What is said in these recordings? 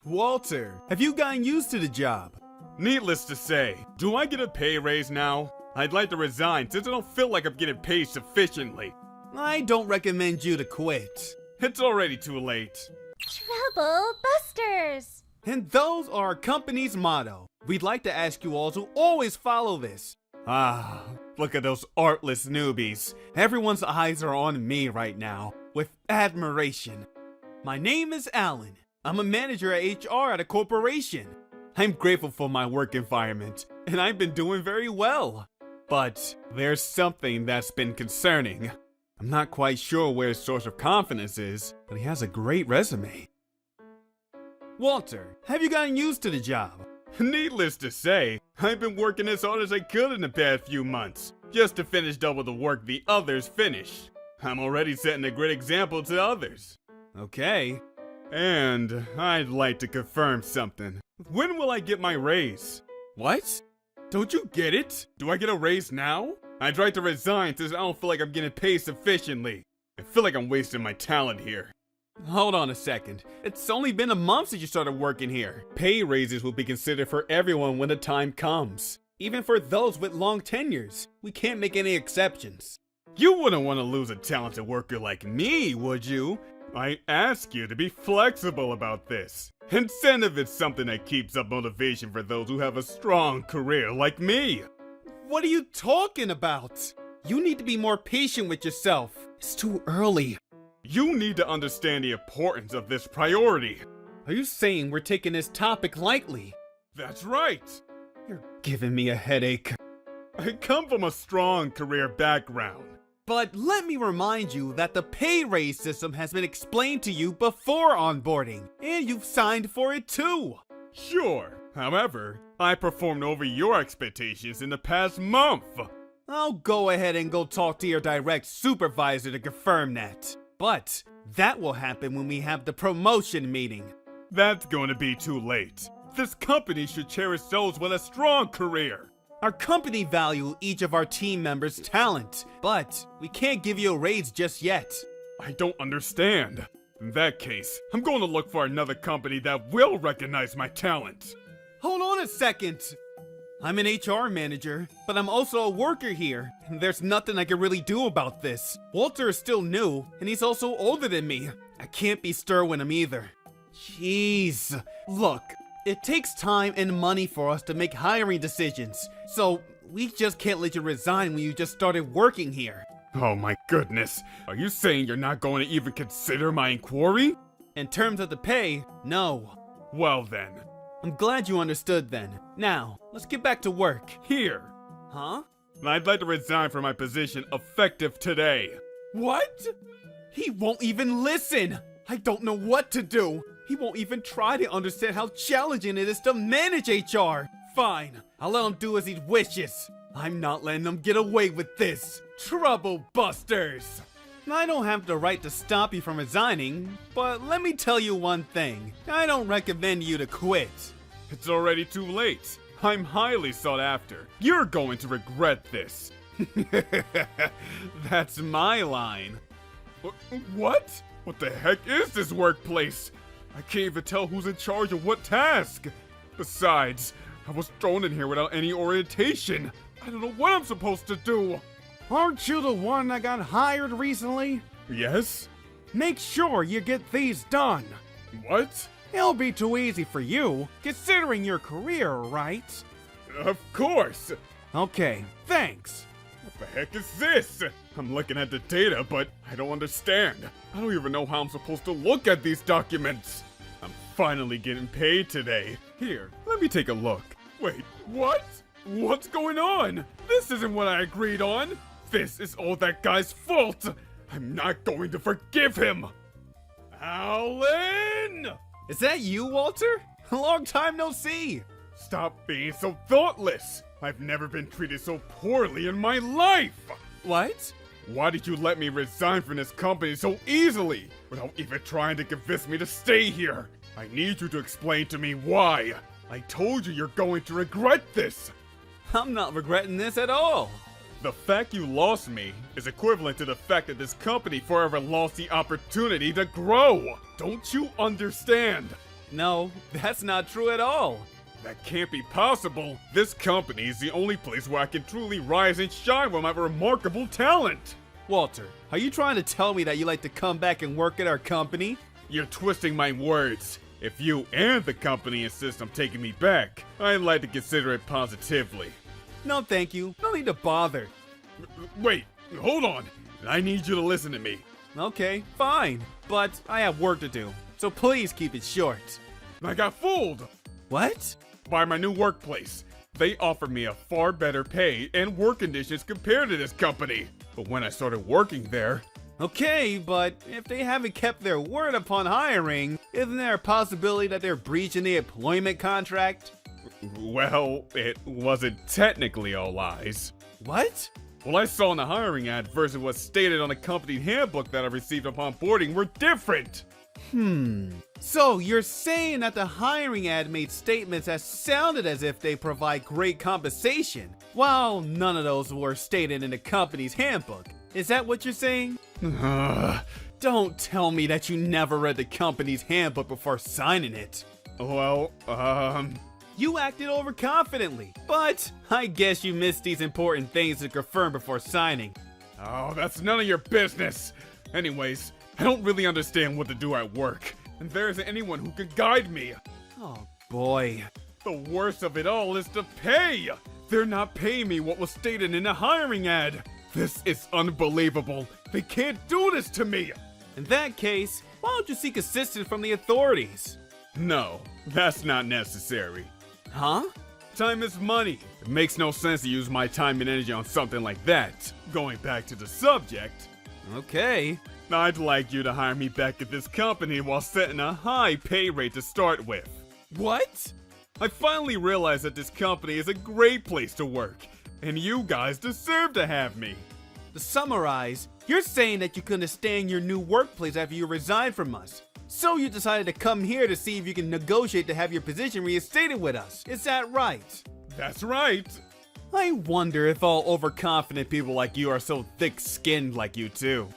Walter, have you gotten used to the job? Needless to say, do I get a pay raise now? I'd like to resign since I don't feel like I'm getting paid sufficiently. I don't recommend you to quit. It's already too late. Troublebusters! And those are our company's motto. We'd like to ask you all to always follow this. Ah, look at those artless newbies. Everyone's eyes are on me right now, with admiration. My name is Alan. I'm a manager at HR at a corporation. I'm grateful for my work environment, and I've been doing very well. But there's something that's been concerning. I'm not quite sure where his source of confidence is, but he has a great resume. Walter, have you gotten used to the job? Needless to say, I've been working as hard as I could in the past few months, just to finish double the work the others finished. I'm already setting a great example to others. Okay. And I'd like to confirm something. When will I get my raise? What? Don't you get it? Do I get a raise now? I'd like to resign since I don't feel like I'm getting paid sufficiently. I feel like I'm wasting my talent here. Hold on a second. It's only been a month since you started working here. Pay raises will be considered for everyone when the time comes. Even for those with long tenures. We can't make any exceptions. You wouldn't want to lose a talented worker like me, would you? I ask you to be flexible about this. Incentive is something that keeps up motivation for those who have a strong career like me. What are you talking about? You need to be more patient with yourself. It's too early. You need to understand the importance of this priority. Are you saying we're taking this topic lightly? That's right. You're giving me a headache. I come from a strong career background. But let me remind you that the pay raise system has been explained to you before onboarding, and you've signed for it too. Sure. However, I performed over your expectations in the past month. I'll go ahead and go talk to your direct supervisor to confirm that. But that will happen when we have the promotion meeting. That's going to be too late. This company should cherish those with a strong career. Our company values each of our team members' talent, but we can't give you a raise just yet. I don't understand. In that case, I'm going to look for another company that will recognize my talent. Hold on a second. I'm an HR manager, but I'm also a worker here, and there's nothing I can really do about this. Walter is still new, and he's also older than me. I can't be stern with him either. Jeez. Look, it takes time and money for us to make hiring decisions, so we just can't let you resign when you just started working here. Oh my goodness. Are you saying you're not going to even consider my inquiry? In terms of the pay, no. Well then. I'm glad you understood then. Now, let's get back to work. Here. Huh? I'd like to resign from my position effective today. What? He won't even listen! I don't know what to do! He won't even try to understand how challenging it is to manage HR! Fine, I'll let him do as he wishes. I'm not letting him get away with this! Troublebusters! I don't have the right to stop you from resigning, but let me tell you one thing. I don't recommend you to quit. It's already too late. I'm highly sought after. You're going to regret this. That's my line. What? What the heck is this workplace? I can't even tell who's in charge of what task. Besides, I was thrown in here without any orientation. I don't know what I'm supposed to do. Aren't you the one that got hired recently? Yes? Make sure you get these done. What? It'll be too easy for you, considering your career, right? Of course. Okay, thanks. What the heck is this? I'm looking at the data, but I don't understand. I don't even know how I'm supposed to look at these documents. I'm finally getting paid today. Here, let me take a look. Wait, what? What's going on? This isn't what I agreed on. This is all that guy's fault. I'm not going to forgive him. Alan! Is that you, Walter? A long time no see. Stop being so thoughtless. I've never been treated so poorly in my life. What? Why did you let me resign from this company so easily, without even trying to convince me to stay here? I need you to explain to me why. I told you you're going to regret this. I'm not regretting this at all. The fact you lost me is equivalent to the fact that this company forever lost the opportunity to grow. Don't you understand? No, that's not true at all. That can't be possible. This company is the only place where I can truly rise and shine with my remarkable talent. Walter, are you trying to tell me that you like to come back and work at our company? You're twisting my words. If you and the company insist on taking me back, I'd like to consider it positively. No, thank you. No need to bother. Wait, hold on. I need you to listen to me. Okay, fine. But I have work to do, so please keep it short. I got fooled What? by my new workplace. They offered me a far better pay and work conditions compared to this company. But when I started working there, Okay, but if they haven't kept their word upon hiring, isn't there a possibility that they're breaching the employment contract? well, it wasn't technically all lies. What? What I saw in the hiring ad versus what's stated on the company handbook that I received upon boarding were different. So you're saying that the hiring ad made statements that sounded as if they provide great compensation, while none of those were stated in the company's handbook. Is that what you're saying? Don't tell me that you never read the company's handbook before signing it. Well, You acted overconfidently, but I guess you missed these important things to confirm before signing. oh, that's none of your business. Anyways, I don't really understand what to do at work, and there isn't anyone who can guide me. Oh boy. The worst of it all is the pay. They're not paying me what was stated in the hiring ad. This is unbelievable. They can't do this to me. In that case, why don't you seek assistance from the authorities? No, that's not necessary. Huh? Time is money. It makes no sense to use my time and energy on something like that. Going back to the subject, Okay. I'd like you to hire me back at this company while setting a high pay rate to start with. What? I finally realized that this company is a great place to work, and you guys deserve to have me. To summarize, you're saying that you couldn't stay in your new workplace after you resigned from us. So you decided to come here to see if you can negotiate to have your position reinstated with us. Is that right? That's right. I wonder if all overconfident people like you are so thick-skinned like you too.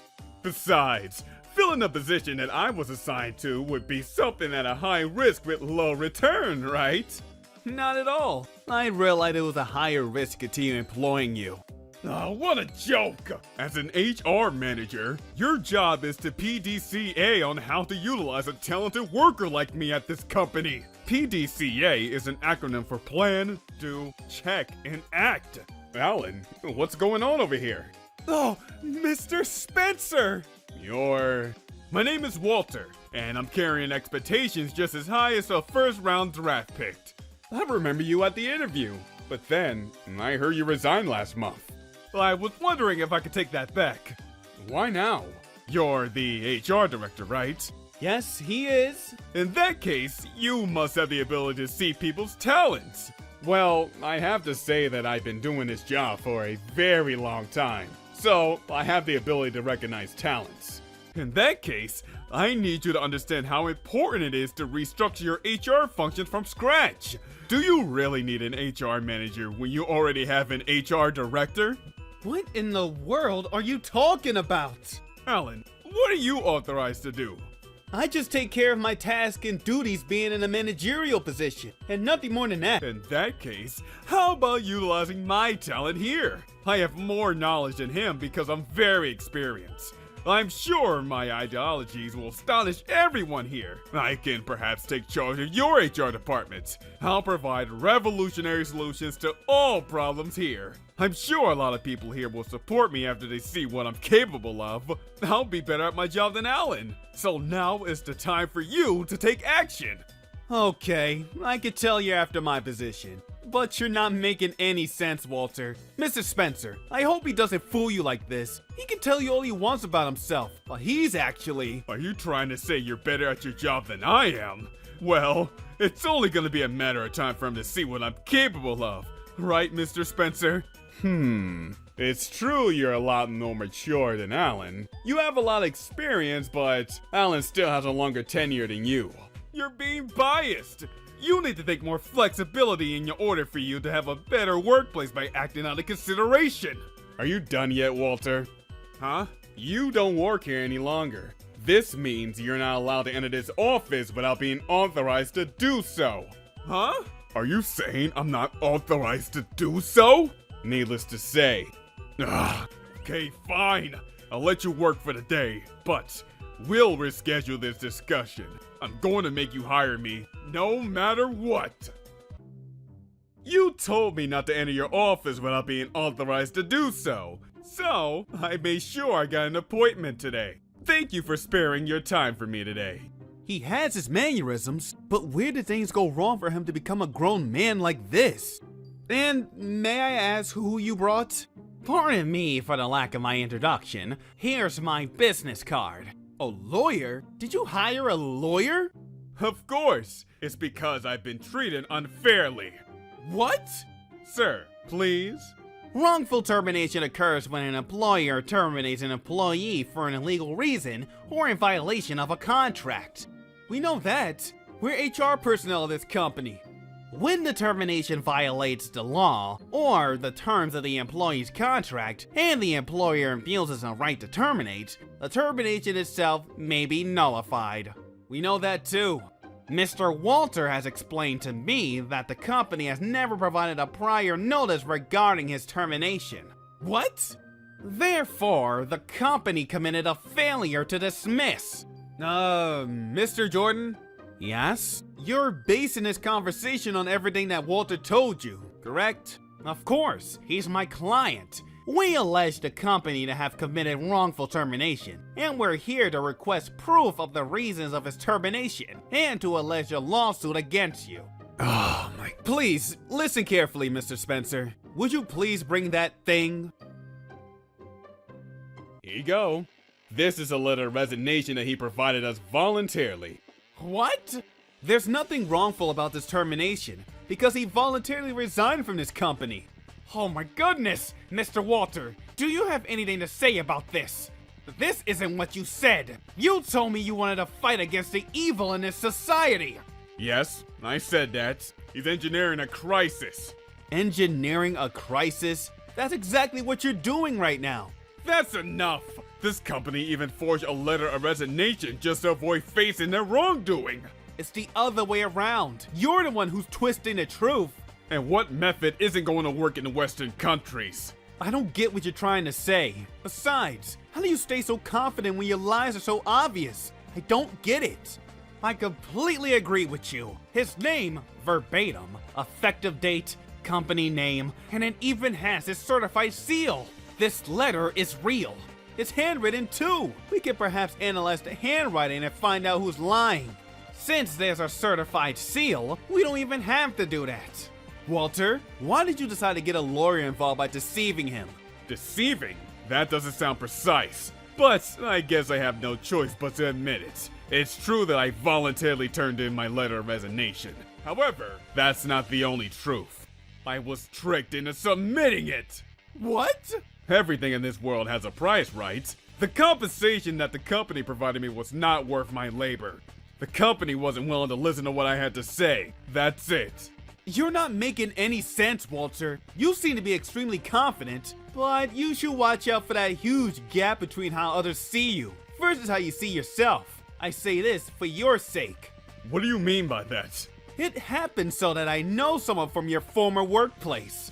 Besides, filling the position that I was assigned to would be something at a high risk with low return, right? Not at all. I realized it was a higher risk to continue employing you. Oh, what a joke! As an HR manager, your job is to PDCA on how to utilize a talented worker like me at this company. PDCA is an acronym for Plan, Do, Check, and Act. Alan, what's going on over here? Oh, Mr. Spencer! My name is Walter, and I'm carrying expectations just as high as a first-round draft pick. I remember you at the interview, but then I heard you resigned last month. I was wondering if I could take that back. Why now? You're the HR director, right? Yes, he is. In that case, you must have the ability to see people's talents. Well, I have to say that I've been doing this job for a very long time, so I have the ability to recognize talents. In that case, I need you to understand how important it is to restructure your HR functions from scratch. Do you really need an HR manager when you already have an HR director? What in the world are you talking about? Alan, what are you authorized to do? I just take care of my tasks and duties being in a managerial position, and nothing more than that. In that case, how about utilizing my talent here? I have more knowledge than him because I'm very experienced. I'm sure my ideologies will astonish everyone here. I can perhaps take charge of your HR department. I'll provide revolutionary solutions to all problems here. I'm sure a lot of people here will support me after they see what I'm capable of. I'll be better at my job than Alan. So now is the time for you to take action. Okay, I could tell you're after my position. But you're not making any sense, Walter. Mr. Spencer, I hope he doesn't fool you like this. He can tell you all he wants about himself, but he's actually... Are you trying to say you're better at your job than I am? Well, it's only gonna be a matter of time for him to see what I'm capable of. Right, Mr. Spencer? It's true you're a lot more mature than Alan. You have a lot of experience, but Alan still has a longer tenure than you. You're being biased. You need to take more flexibility in order for you to have a better workplace by acting out of consideration. Are you done yet, Walter? Huh? You don't work here any longer. This means you're not allowed to enter this office without being authorized to do so. Huh? Are you saying I'm not authorized to do so? Needless to say. Okay, fine. I'll let you work for the day, but we'll reschedule this discussion. I'm going to make you hire me, no matter what. You told me not to enter your office without being authorized to do so. So, I made sure I got an appointment today. Thank you for sparing your time for me today. He has his mannerisms, but where did things go wrong for him to become a grown man like this? And may I ask who you brought? Pardon me for the lack of my introduction. Here's my business card. A lawyer? Did you hire a lawyer? Of course, it's because I've been treated unfairly. What? Sir, please? Wrongful termination occurs when an employer terminates an employee for an illegal reason or in violation of a contract. We know that. We're HR personnel of this company. When the termination violates the law or the terms of the employee's contract and the employer abuses a right to terminate, the termination itself may be nullified. We know that too. Mr. Walter has explained to me that the company has never provided a prior notice regarding his termination. What? Therefore, the company committed a failure to dismiss. Mr. Jordan? Yes? You're basing this conversation on everything that Walter told you, correct? Of course, he's my client. We allege the company to have committed wrongful termination, and we're here to request proof of the reasons of his termination, and to allege a lawsuit against you. Oh my... Please, listen carefully, Mr. Spencer. Would you please bring that thing? Here you go. This is a letter of resignation that he provided us voluntarily. What? There's nothing wrongful about this termination, because he voluntarily resigned from this company. Oh my goodness! Mr. Walter, do you have anything to say about this? This isn't what you said. You told me you wanted to fight against the evil in this society. Yes, I said that. He's engineering a crisis. Engineering a crisis? That's exactly what you're doing right now. That's enough! This company even forged a letter of resignation just to avoid facing their wrongdoing. It's the other way around. You're the one who's twisting the truth. And what method isn't going to work in the Western countries? I don't get what you're trying to say. Besides, how do you stay so confident when your lies are so obvious? I don't get it. I completely agree with you. His name, verbatim, effective date, company name, and it even has his certified seal. This letter is real. It's handwritten too. We could perhaps analyze the handwriting and find out who's lying. Since there's a certified seal, we don't even have to do that. Walter, why did you decide to get a lawyer involved by deceiving him? Deceiving? That doesn't sound precise. But I guess I have no choice but to admit it. It's true that I voluntarily turned in my letter of resignation. However, that's not the only truth. I was tricked into submitting it. What? Everything in this world has a price, right? The compensation that the company provided me was not worth my labor. The company wasn't willing to listen to what I had to say. That's it. You're not making any sense, Walter. You seem to be extremely confident, but you should watch out for that huge gap between how others see you versus how you see yourself. I say this for your sake. What do you mean by that? It happened so that I know someone from your former workplace.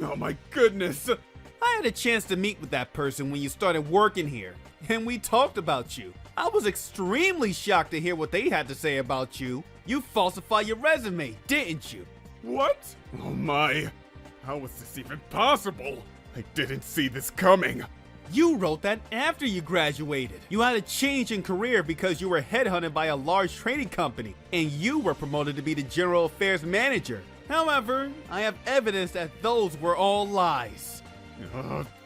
Oh my goodness. I had a chance to meet with that person when you started working here, and we talked about you. I was extremely shocked to hear what they had to say about you. You falsified your resume, didn't you? What? Oh my. How was this even possible? I didn't see this coming. You wrote that after you graduated. You had a change in career because you were headhunted by a large trading company, and you were promoted to be the general affairs manager. However, I have evidence that those were all lies.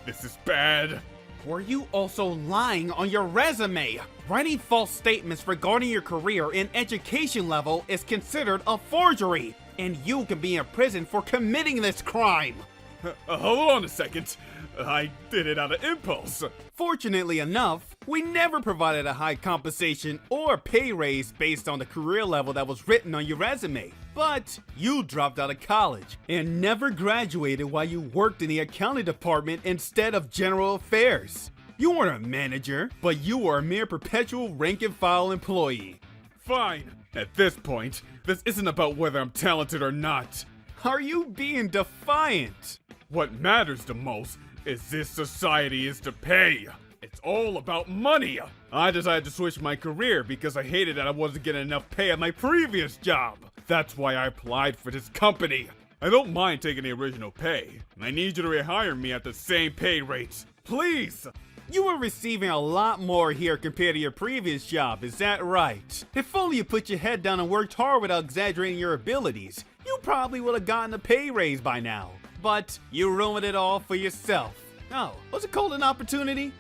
This is bad. Were you also lying on your resume? Writing false statements regarding your career and education level is considered a forgery, and you can be in prison for committing this crime. Hold on a second. I did it out of impulse. Fortunately enough, we never provided a high compensation or pay raise based on the career level that was written on your resume. But you dropped out of college and never graduated while you worked in the accounting department instead of general affairs. You weren't a manager, but you were a mere perpetual rank-and-file employee. Fine. At this point, this isn't about whether I'm talented or not. Are you being defiant? What matters the most is this society is to pay. It's all about money. I decided to switch my career because I hated that I wasn't getting enough pay at my previous job. That's why I applied for this company. I don't mind taking the original pay. I need you to rehire me at the same pay rates. Please! You were receiving a lot more here compared to your previous job, is that right? If only you put your head down and worked hard without exaggerating your abilities, you probably would have gotten a pay raise by now. But you ruined it all for yourself. Oh, was it called an opportunity?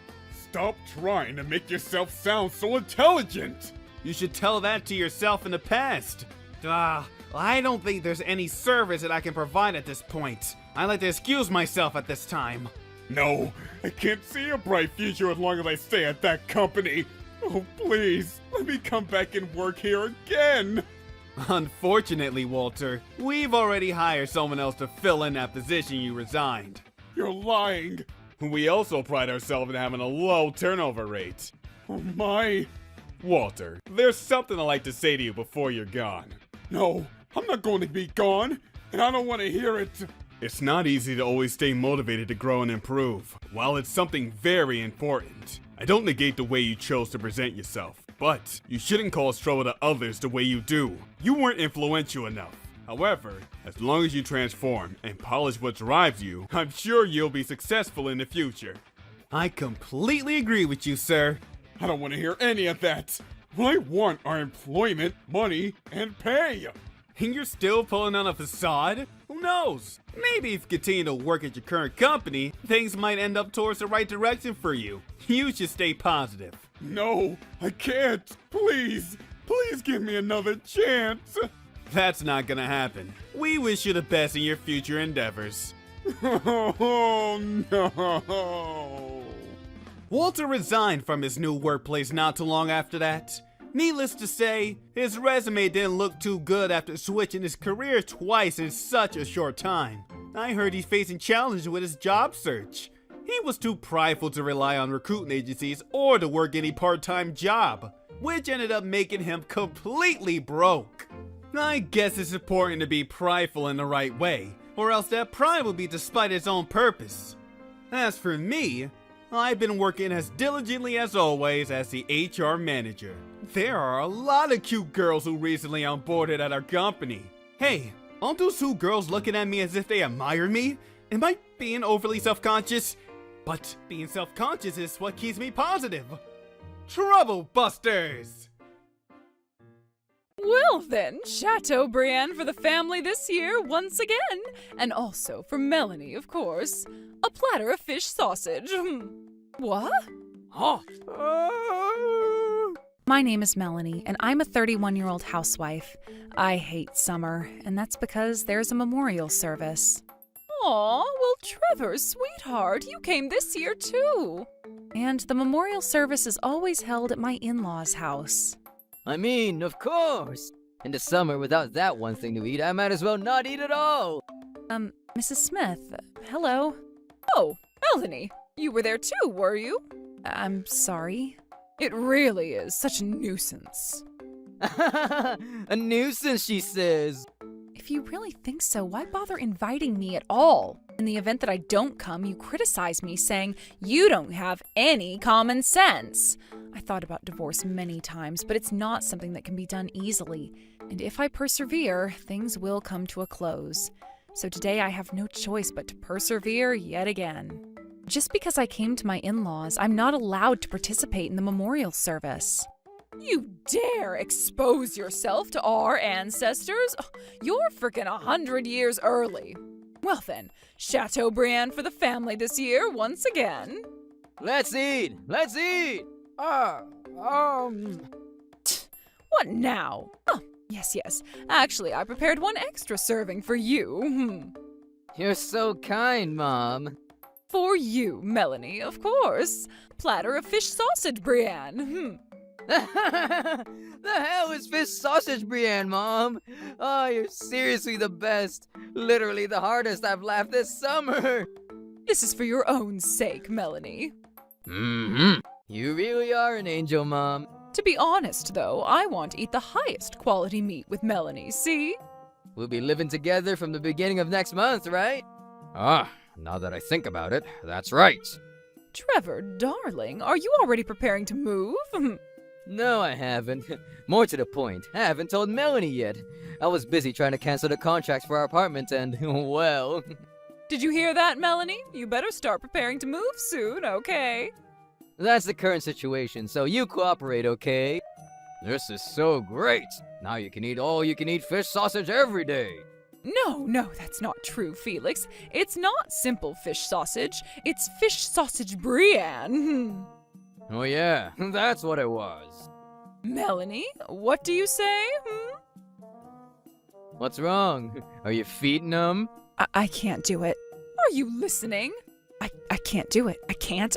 Stop trying to make yourself sound so intelligent! You should tell that to yourself in the past. I don't think there's any service that I can provide at this point. I'd like to excuse myself at this time. No, I can't see a bright future as long as I stay at that company. Oh, please, let me come back and work here again. Unfortunately, Walter, we've already hired someone else to fill in that position you resigned. You're lying. We also pride ourselves in having a low turnover rate. Oh my. Walter, there's something I'd like to say to you before you're gone. No, I'm not going to be gone, and I don't want to hear it. It's not easy to always stay motivated to grow and improve. While it's something very important, I don't negate the way you chose to present yourself, but you shouldn't cause trouble to others the way you do. You weren't influential enough. However, as long as you transform and polish what drives you, I'm sure you'll be successful in the future. I completely agree with you, sir. I don't want to hear any of that. What I want are employment, money, and pay. And you're still pulling on a facade? Who knows? Maybe if you continue to work at your current company, things might end up towards the right direction for you. You should stay positive. No, I can't. Please, please give me another chance. That's not gonna happen. We wish you the best in your future endeavors. Oh no. Walter resigned from his new workplace not too long after that. Needless to say, his resume didn't look too good after switching his career twice in such a short time. I heard he's facing challenges with his job search. He was too prideful to rely on recruiting agencies or to work any part-time job, which ended up making him completely broke. I guess it's important to be prideful in the right way, or else that pride will be despite its own purpose. As for me, I've been working as diligently as always as the HR manager. There are a lot of cute girls who recently onboarded at our company. Hey, aren't those two girls looking at me as if they admire me? Am I being overly self-conscious? But being self-conscious is what keeps me positive. Troublebusters! Well then, Chateaubriand for the family this year once again. And also for Melanie, of course. A platter of fish sausage. What? Oh. My name is Melanie, and I'm a 31-year-old housewife. I hate summer, and that's because there's a memorial service. Aw, well, Trevor, sweetheart, you came this year too. And the memorial service is always held at my in-laws' house. I mean, of course. In the summer, without that one thing to eat, I might as well not eat at all. Mrs. Smith, hello. Oh, Melanie, you were there too, were you? I'm sorry. It really is such a nuisance. A nuisance, she says. If you really think so, why bother inviting me at all? In the event that I don't come, you criticize me, saying you don't have any common sense. I thought about divorce many times, but it's not something that can be done easily. And if I persevere, things will come to a close. So today I have no choice but to persevere yet again. Just because I came to my in-laws, I'm not allowed to participate in the memorial service. You dare expose yourself to our ancestors? You're frickin' 100 years early. Well then, Chateaubriand for the family this year once again. Let's eat! Let's eat! What now? Oh, yes. Actually, I prepared one extra serving for you. You're so kind, Mom. For you, Melanie, of course. Platter of fish sausage, Brienne. The hell is fish sausage, Brienne, Mom? Oh, you're seriously the best. Literally the hardest I've laughed this summer. This is for your own sake, Melanie. Mm-hmm. You really are an angel, Mom. To be honest, though, I want to eat the highest quality meat with Melanie, see? We'll be living together from the beginning of next month, right? Ah, now that I think about it, that's right. Trevor, darling, are you already preparing to move? No, I haven't. More to the point, I haven't told Melanie yet. I was busy trying to cancel the contracts for our apartment and, well... Did you hear that, Melanie? You better start preparing to move soon, okay? That's the current situation, so you cooperate, okay? This is so great! Now you can eat all you can eat fish sausage every day! No, that's not true, Felix. It's not simple fish sausage. It's fish sausage Brienne. Oh yeah, that's what it was. Melanie, what do you say? What's wrong? Are your feet numb? I can't do it. Are you listening? I can't do it. I can't.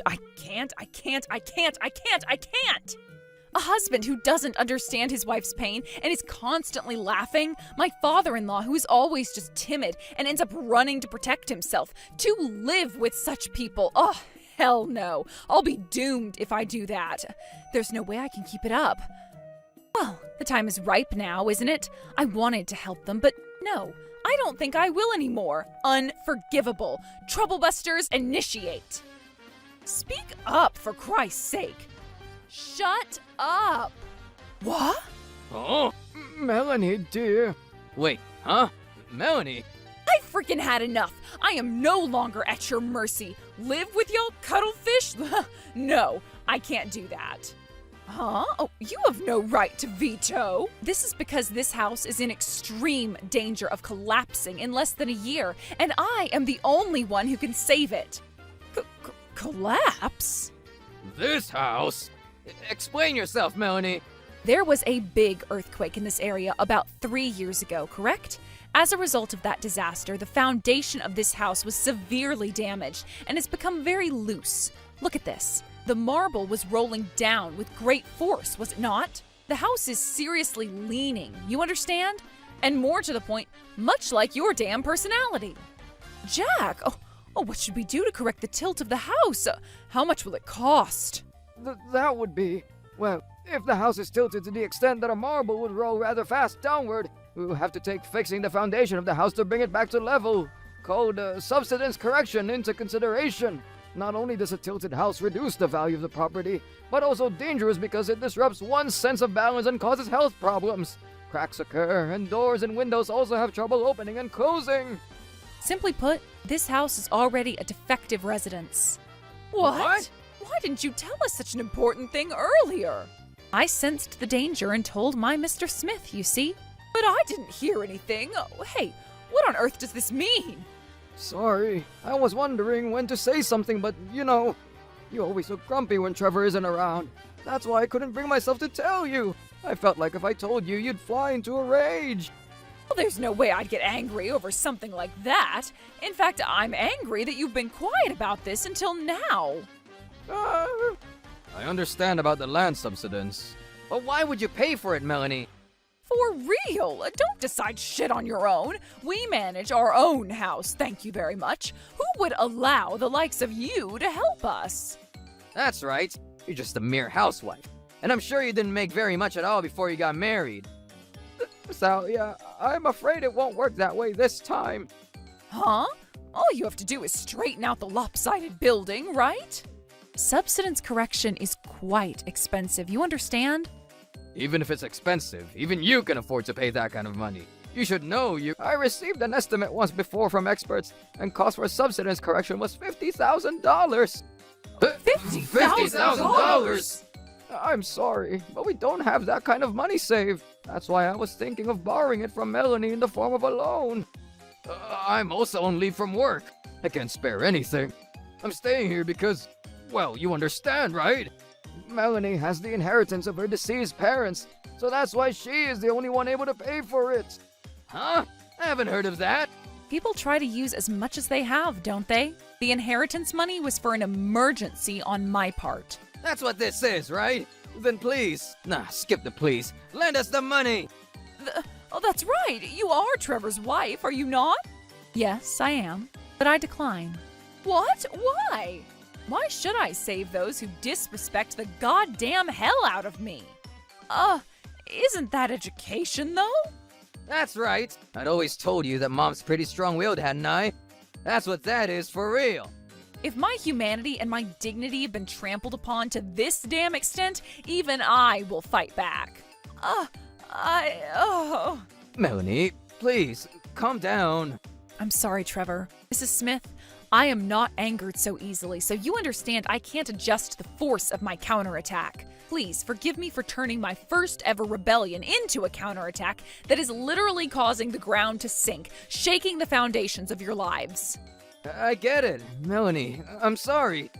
A husband who doesn't understand his wife's pain and is constantly laughing. My father-in-law who is always just timid and ends up running to protect himself. To live with such people. Oh, hell no. I'll be doomed if I do that. There's no way I can keep it up. Well, the time is ripe now, isn't it? I wanted to help them, but no. I don't think I will anymore. Unforgivable. Troublebusters, initiate. Speak up, for Christ's sake. Shut up. What? Oh, Melanie, dear. Wait, huh? Melanie? I freaking had enough. I am no longer at your mercy. Live with y'all cuttlefish? No, I can't do that. Huh? Oh, you have no right to veto. This is because this house is in extreme danger of collapsing in less than a year, and I am the only one who can save it. Collapse? This house? Explain yourself, Melanie. There was a big earthquake in this area about 3 years ago, correct? As a result of that disaster, the foundation of this house was severely damaged and has become very loose. Look at this. The marble was rolling down with great force, was it not? The house is seriously leaning, you understand? And more to the point, much like your damn personality. Jack, what should we do to correct the tilt of the house? How much will it cost? That would be, well, if the house is tilted to the extent that a marble would roll rather fast downward, we will have to take fixing the foundation of the house to bring it back to level, called subsidence correction, into consideration. Not only does a tilted house reduce the value of the property, but also dangerous because it disrupts one's sense of balance and causes health problems. Cracks occur, and doors and windows also have trouble opening and closing. Simply put, this house is already a defective residence. What? Why didn't you tell us such an important thing earlier? I sensed the danger and told my Mr. Smith, you see. But I didn't hear anything. Hey, what on earth does this mean? Sorry, I was wondering when to say something, but you always look grumpy when Trevor isn't around. That's why I couldn't bring myself to tell you. I felt like if I told you, you'd fly into a rage. Well, there's no way I'd get angry over something like that. In fact, I'm angry that you've been quiet about this until now. I understand about the land subsidence, but why would you pay for it, Melanie? For real, don't decide shit on your own. We manage our own house, thank you very much. Who would allow the likes of you to help us? That's right, you're just a mere housewife. And I'm sure you didn't make very much at all before you got married. Sally, I'm afraid it won't work that way this time. Huh? All you have to do is straighten out the lopsided building, right? Subsidence correction is quite expensive, you understand? Even if it's expensive, even you can afford to pay that kind of money. You should know I received an estimate once before from experts, and cost for subsidence correction was $50,000. $50,000? I'm sorry, but we don't have that kind of money saved. That's why I was thinking of borrowing it from Melanie in the form of a loan. I'm also on leave from work. I can't spare anything. I'm staying here because, well, you understand, right? Melanie has the inheritance of her deceased parents, so that's why she is the only one able to pay for it. Huh? I haven't heard of that. People try to use as much as they have, don't they? The inheritance money was for an emergency on my part. That's what this is, right? Then please, skip the please. Lend us the money. That's right. You are Trevor's wife, are you not? Yes, I am. But I decline. What? Why? Why should I save those who disrespect the goddamn hell out of me? Isn't that education, though? That's right. I'd always told you that Mom's pretty strong-willed, hadn't I? That's what that is for real. If my humanity and my dignity have been trampled upon to this damn extent, even I will fight back. Melanie, please, calm down. I'm sorry, Trevor. Mrs. Smith, I am not angered so easily, so you understand I can't adjust the force of my counterattack. Please forgive me for turning my first ever rebellion into a counterattack that is literally causing the ground to sink, shaking the foundations of your lives. I get it, Melanie. I'm sorry.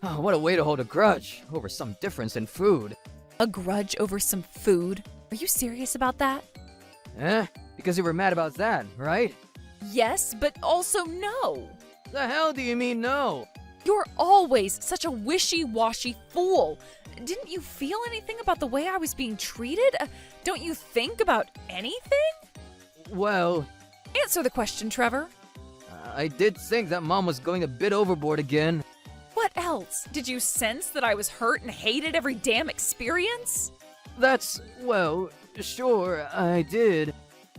Oh, what a way to hold a grudge over some difference in food. A grudge over some food? Are you serious about that? Because you were mad about that, right? Yes, but also no. The hell do you mean no? You're always such a wishy-washy fool. Didn't you feel anything about the way I was being treated? Don't you think about anything? Well, Answer the question, Trevor. I did think that Mom was going a bit overboard again. What else? Did you sense that I was hurt and hated every damn experience? Well, sure, I did.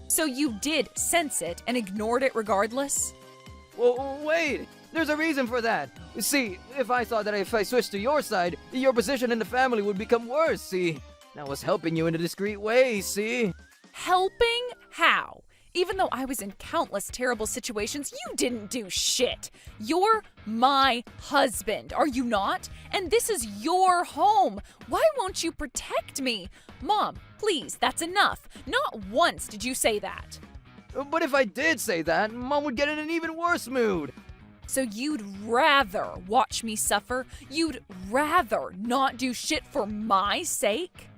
So you did sense it and ignored it regardless? Well, wait! There's a reason for that. See, if I thought that if I switched to your side, your position in the family would become worse, see? I was helping you in a discreet way, see? Helping? How? Even though I was in countless terrible situations, you didn't do shit. You're my husband, are you not? And this is your home. Why won't you protect me? Mom, please, that's enough. Not once did you say that. But if I did say that, Mom would get in an even worse mood. So you'd rather watch me suffer? You'd rather not do shit for my sake?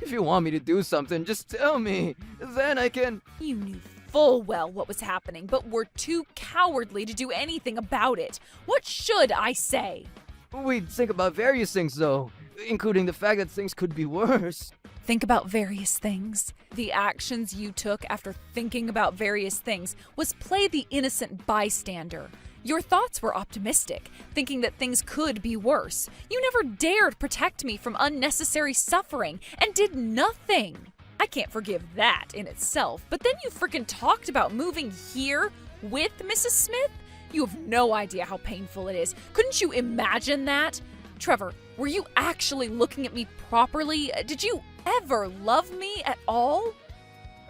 If you want me to do something, just tell me. Then I can... You knew full well what was happening, but were too cowardly to do anything about it. What should I say? We'd think about various things, though, including the fact that things could be worse. Think about various things. The actions you took after thinking about various things was play the innocent bystander. Your thoughts were optimistic, thinking that things could be worse. You never dared protect me from unnecessary suffering and did nothing. I can't forgive that in itself, but then you freaking talked about moving here with Mrs. Smith? You have no idea how painful it is. Couldn't you imagine that? Trevor, were you actually looking at me properly? Did you ever love me at all?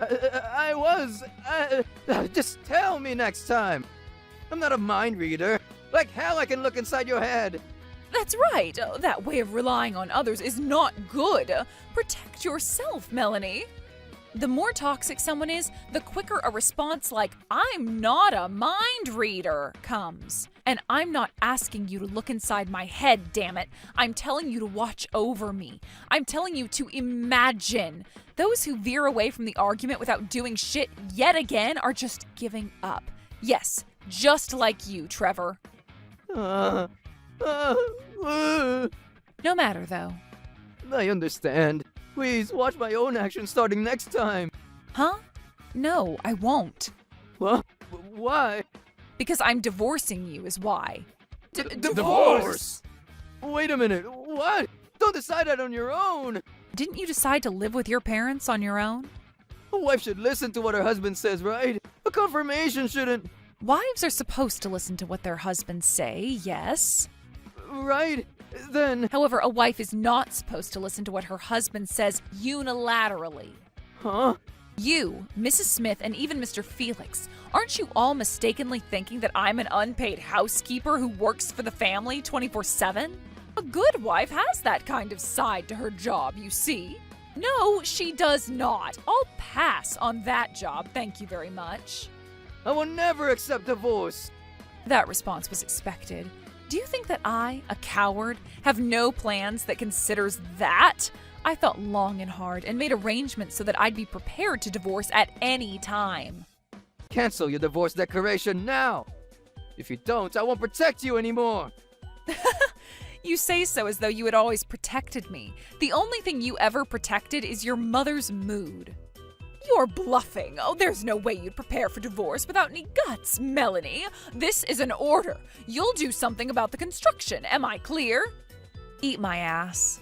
I was. Just tell me next time. I'm not a mind reader. Like hell I can look inside your head. That's right. That way of relying on others is not good. Protect yourself, Melanie. The more toxic someone is, the quicker a response like, "I'm not a mind reader," comes. And I'm not asking you to look inside my head, damn it. I'm telling you to watch over me. I'm telling you to imagine. Those who veer away from the argument without doing shit yet again are just giving up. Yes, just like you, Trevor. No matter, though. I understand. Please watch my own actions starting next time. Huh? No, I won't. What? Why? Because I'm divorcing you is why. Divorce? Wait a minute. What? Don't decide that on your own. Didn't you decide to live with your parents on your own? A wife should listen to what her husband says, right? A confirmation shouldn't. Wives are supposed to listen to what their husbands say, yes. Right? Then... However, a wife is not supposed to listen to what her husband says unilaterally. Huh? You, Mrs. Smith, and even Mr. Felix, aren't you all mistakenly thinking that I'm an unpaid housekeeper who works for the family 24/7? A good wife has that kind of side to her job, you see. No, she does not. I'll pass on that job, thank you very much. I will never accept divorce. That response was expected. Do you think that I, a coward, have no plans that considers that? I thought long and hard and made arrangements so that I'd be prepared to divorce at any time. Cancel your divorce declaration now. If you don't, I won't protect you anymore. You say so as though you had always protected me. The only thing you ever protected is your mother's mood. You're bluffing. Oh, there's no way you'd prepare for divorce without any guts, Melanie. This is an order. You'll do something about the construction. Am I clear? Eat my ass.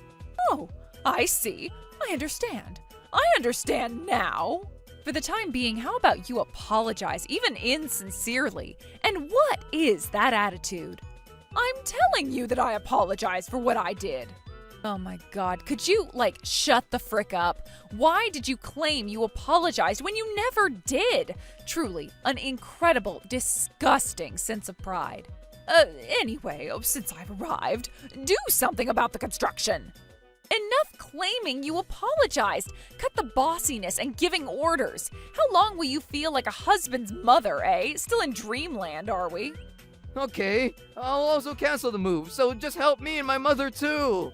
Oh, I see. I understand. I understand now. For the time being, how about you apologize, even insincerely? And what is that attitude? I'm telling you that I apologize for what I did. Oh my God, could you, shut the frick up? Why did you claim you apologized when you never did? Truly, an incredible, disgusting sense of pride. Anyway, since I've arrived, do something about the construction. Enough claiming you apologized. Cut the bossiness and giving orders. How long will you feel like a husband's mother, eh? Still in dreamland, are we? Okay, I'll also cancel the move, so just help me and my mother too.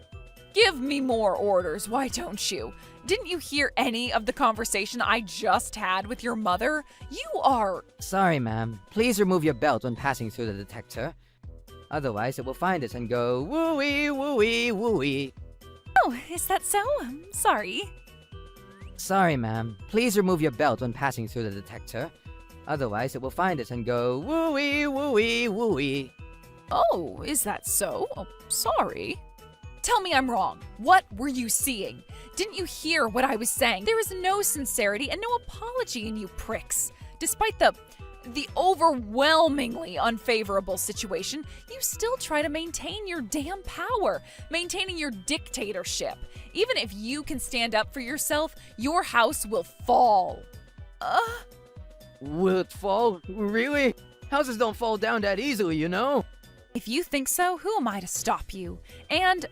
Give me more orders, why don't you? Didn't you hear any of the conversation I just had with your mother? You are... Sorry, ma'am. Please remove your belt when passing through the detector. Otherwise, it will find us and go wooey, wooey, wooey. Oh, is that so? I'm sorry. Sorry, ma'am. Please remove your belt when passing through the detector. Otherwise, it will find us and go wooey, wooey, wooey. Oh, is that so? Oh, sorry. Tell me I'm wrong. What were you seeing? Didn't you hear what I was saying? There is no sincerity and no apology in you pricks. Despite the overwhelmingly unfavorable situation, you still try to maintain your damn power, maintaining your dictatorship. Even if you can stand up for yourself, your house will fall. Will it fall? Really? Houses don't fall down that easily, you know? If you think so, who am I to stop you? And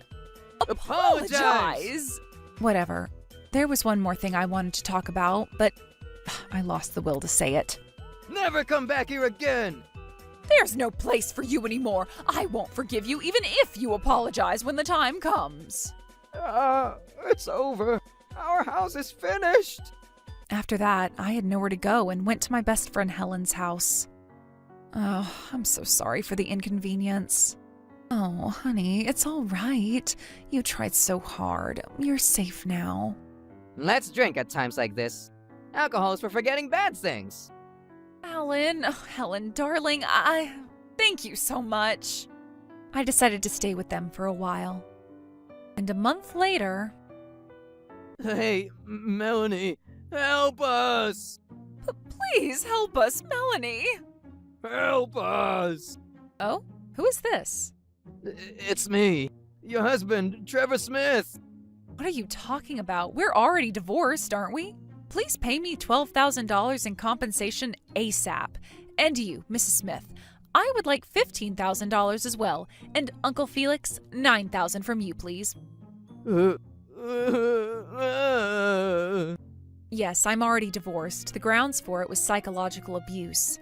apologize! Whatever. There was one more thing I wanted to talk about, but I lost the will to say it. Never come back here again! There's no place for you anymore. I won't forgive you even if you apologize when the time comes. It's over. Our house is finished. After that, I had nowhere to go and went to my best friend Helen's house. Oh, I'm so sorry for the inconvenience. Oh, honey, it's all right. You tried so hard. You're safe now. Let's drink at times like this. Alcohol is for forgetting bad things. Helen, darling, thank you so much. I decided to stay with them for a while. And a month later... Hey, Melanie, help us! Please help us, Melanie! Help us! Oh, who is this? It's me, your husband, Trevor Smith. What are you talking about? We're already divorced, aren't we? Please pay me $12,000 in compensation ASAP. And you, Mrs. Smith, I would like $15,000 as well. And Uncle Felix, $9,000 from you, please. Yes, I'm already divorced. The grounds for it was psychological abuse.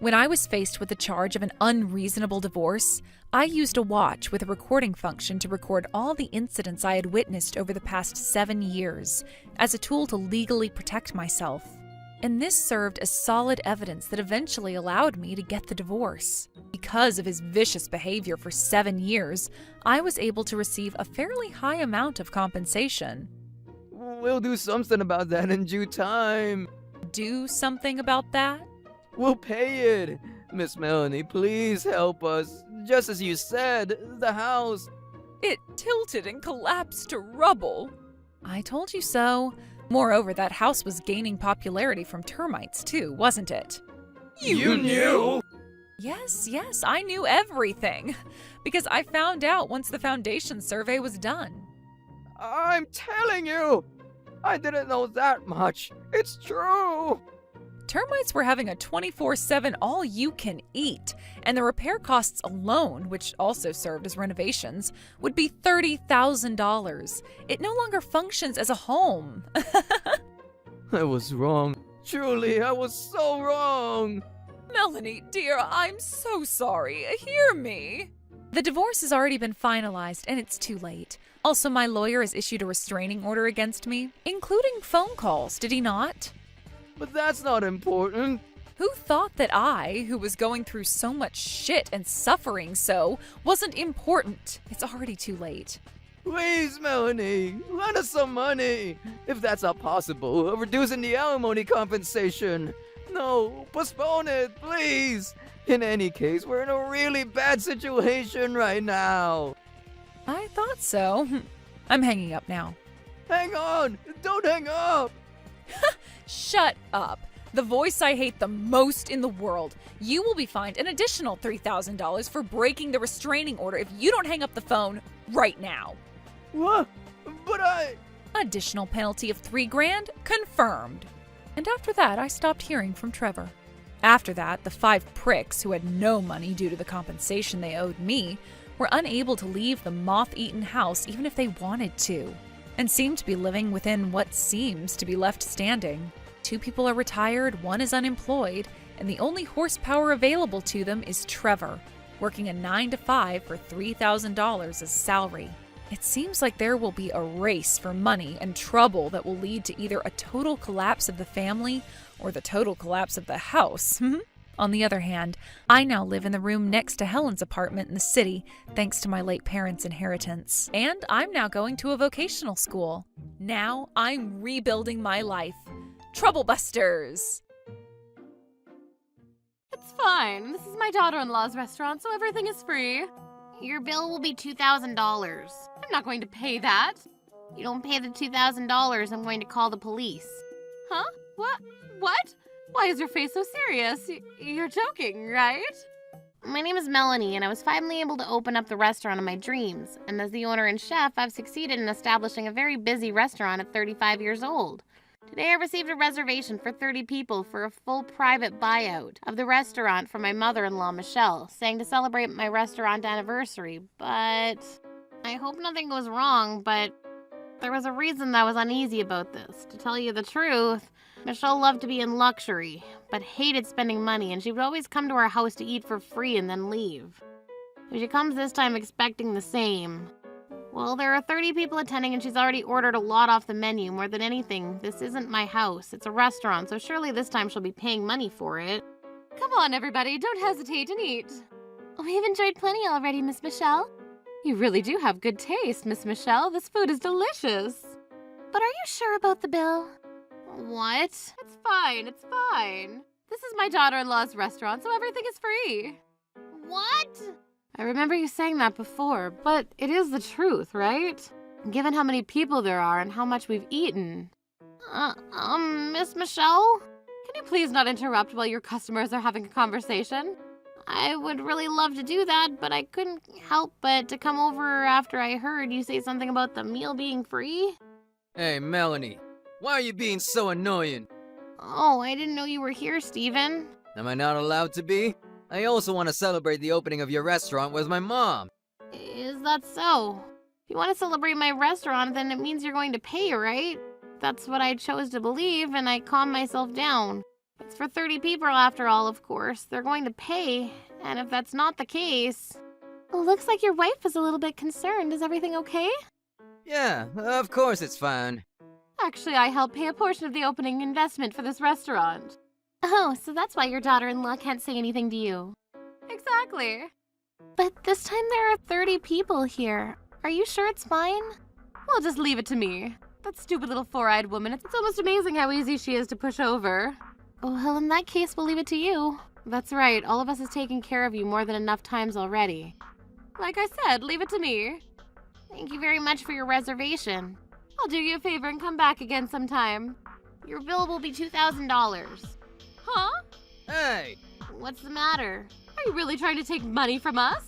When I was faced with the charge of an unreasonable divorce, I used a watch with a recording function to record all the incidents I had witnessed over the past 7 years as a tool to legally protect myself. And this served as solid evidence that eventually allowed me to get the divorce. Because of his vicious behavior for 7 years, I was able to receive a fairly high amount of compensation. We'll do something about that in due time. Do something about that? We'll pay it. Miss Melanie, please help us. Just as you said, the house... It tilted and collapsed to rubble. I told you so. Moreover, that house was gaining popularity from termites too, wasn't it? You knew? Yes, I knew everything. Because I found out once the foundation survey was done. I'm telling you, I didn't know that much. It's true. Termites were having a 24/7 all-you-can-eat, and the repair costs alone, which also served as renovations, would be $30,000. It no longer functions as a home. I was wrong. Truly, I was so wrong. Melanie, dear, I'm so sorry. Hear me. The divorce has already been finalized, and it's too late. Also, my lawyer has issued a restraining order against me, including phone calls, did he not? But that's not important. Who thought that I, who was going through so much shit and suffering wasn't important? It's already too late. Please, Melanie, lend us some money. If that's not possible, reducing the alimony compensation. No, postpone it, please. In any case, we're in a really bad situation right now. I thought so. I'm hanging up now. Hang on! Don't hang up! Shut up. The voice I hate the most in the world. You will be fined an additional $3,000 for breaking the restraining order if you don't hang up the phone right now. What? But Additional penalty of $3 grand confirmed. And after that, I stopped hearing from Trevor. After that, the 5 pricks who had no money due to the compensation they owed me were unable to leave the moth-eaten house even if they wanted to, and seemed to be living within what seems to be left standing. 2 people are retired, 1 is unemployed, and the only horsepower available to them is Trevor, working a 9 to 5 for $3,000 as salary. It seems like there will be a race for money and trouble that will lead to either a total collapse of the family or the total collapse of the house. On the other hand, I now live in the room next to Helen's apartment in the city, thanks to my late parents' inheritance. And I'm now going to a vocational school. Now I'm rebuilding my life. Troublebusters! It's fine. This is my daughter-in-law's restaurant, so everything is free. Your bill will be $2,000. I'm not going to pay that. You don't pay the $2,000, I'm going to call the police. Huh? What? What? Why is your face so serious? You're joking, right? My name is Melanie, and I was finally able to open up the restaurant of my dreams. And as the owner and chef, I've succeeded in establishing a very busy restaurant at 35 years old. Today I received a reservation for 30 people for a full private buyout of the restaurant from my mother-in-law, Michelle, saying to celebrate my restaurant anniversary, but I hope nothing goes wrong, but there was a reason that I was uneasy about this. To tell you the truth, Michelle loved to be in luxury, but hated spending money, and she would always come to our house to eat for free and then leave. But she comes this time expecting the same. Well, there are 30 people attending and she's already ordered a lot off the menu. More than anything, this isn't my house. It's a restaurant, so surely this time she'll be paying money for it. Come on, everybody. Don't hesitate and eat. We've enjoyed plenty already, Miss Michelle. You really do have good taste, Miss Michelle. This food is delicious. But are you sure about the bill? What? It's fine. It's fine. This is my daughter-in-law's restaurant, so everything is free. What? I remember you saying that before, but it is the truth, right? Given how many people there are and how much we've eaten. Miss Michelle? Can you please not interrupt while your customers are having a conversation? I would really love to do that, but I couldn't help but to come over after I heard you say something about the meal being free. Hey, Melanie, why are you being so annoying? Oh, I didn't know you were here, Steven. Am I not allowed to be? I also want to celebrate the opening of your restaurant with my mom. Is that so? If you want to celebrate my restaurant, then it means you're going to pay, right? That's what I chose to believe, and I calmed myself down. It's for 30 people after all, of course. They're going to pay, and if that's not the case... Looks like your wife is a little bit concerned. Is everything okay? Yeah, of course it's fine. Actually, I helped pay a portion of the opening investment for this restaurant. Oh, so that's why your daughter-in-law can't say anything to you. Exactly. But this time there are 30 people here. Are you sure it's fine? Well, just leave it to me. That stupid little four-eyed woman, it's almost amazing how easy she is to push over. Well, in that case, we'll leave it to you. That's right, all of us has taken care of you more than enough times already. Like I said, leave it to me. Thank you very much for your reservation. I'll do you a favor and come back again sometime. Your bill will be $2,000. Huh? Hey! What's the matter? Are you really trying to take money from us?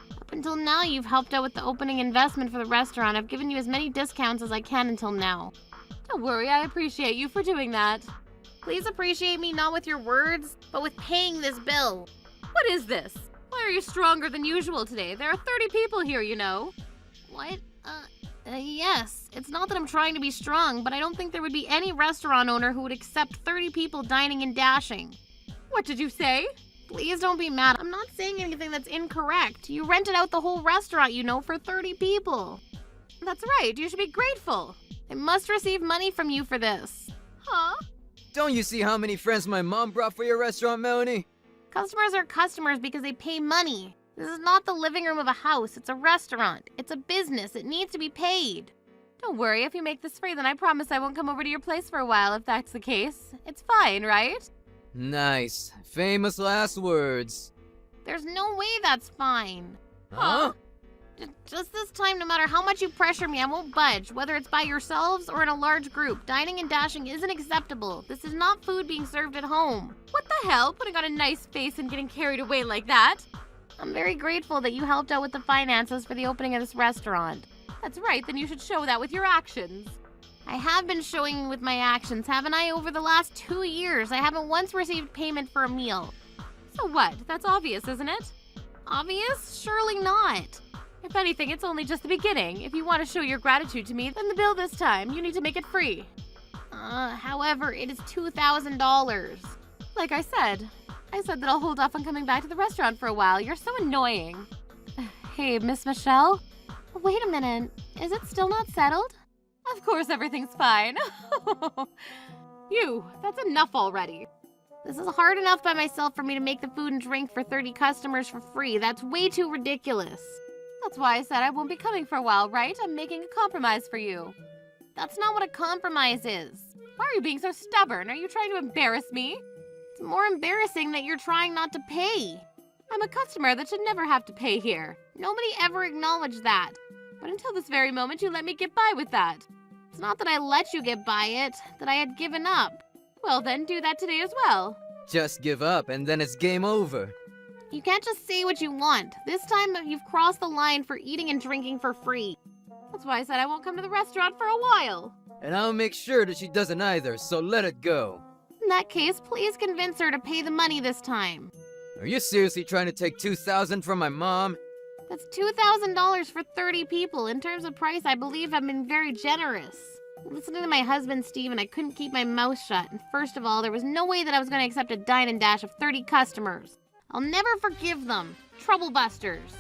Up until now, you've helped out with the opening investment for the restaurant. I've given you as many discounts as I can until now. Don't worry, I appreciate you for doing that. Please appreciate me not with your words, but with paying this bill. What is this? Why are you stronger than usual today? There are 30 people here, you know. What? Yes. It's not that I'm trying to be strong, but I don't think there would be any restaurant owner who would accept 30 people dining and dashing. What did you say? Please don't be mad. I'm not saying anything that's incorrect. You rented out the whole restaurant, you know, for 30 people. That's right. You should be grateful. I must receive money from you for this. Huh? Don't you see how many friends my mom brought for your restaurant, Melanie? Customers are customers because they pay money. This is not the living room of a house. It's a restaurant. It's a business. It needs to be paid. Don't worry, if you make this free, then I promise I won't come over to your place for a while if that's the case. It's fine, right? Nice. Famous last words. There's no way that's fine. Huh? Just this time, no matter how much you pressure me, I won't budge, whether it's by yourselves or in a large group. Dining and dashing isn't acceptable. This is not food being served at home. What the hell? Putting on a nice face and getting carried away like that? I'm very grateful that you helped out with the finances for the opening of this restaurant. That's right, then you should show that with your actions. I have been showing with my actions, haven't I? Over the last 2 years, I haven't once received payment for a meal. So what? That's obvious, isn't it? Obvious? Surely not. If anything, it's only just the beginning. If you want to show your gratitude to me, then the bill this time, you need to make it free. However, it is $2,000. Like I said that I'll hold off on coming back to the restaurant for a while. You're so annoying. Hey, Miss Michelle? Wait a minute. Is it still not settled? Of course everything's fine. That's enough already. This is hard enough by myself for me to make the food and drink for 30 customers for free. That's way too ridiculous. That's why I said I won't be coming for a while, right? I'm making a compromise for you. That's not what a compromise is. Why are you being so stubborn? Are you trying to embarrass me? It's more embarrassing that you're trying not to pay. I'm a customer that should never have to pay here. Nobody ever acknowledged that. But until this very moment, you let me get by with that. It's not that I let you get by it, that I had given up. Well then, do that today as well. Just give up and then it's game over. You can't just say what you want. This time, you've crossed the line for eating and drinking for free. That's why I said I won't come to the restaurant for a while. And I'll make sure that she doesn't either, so let it go. In that case, please convince her to pay the money this time. Are you seriously trying to take $2,000 from my mom? That's $2,000 for 30 people. In terms of price, I believe I've been very generous. Listening to my husband, Steven, I couldn't keep my mouth shut. And first of all, there was no way that I was going to accept a dine and dash of 30 customers. I'll never forgive them. Troublebusters.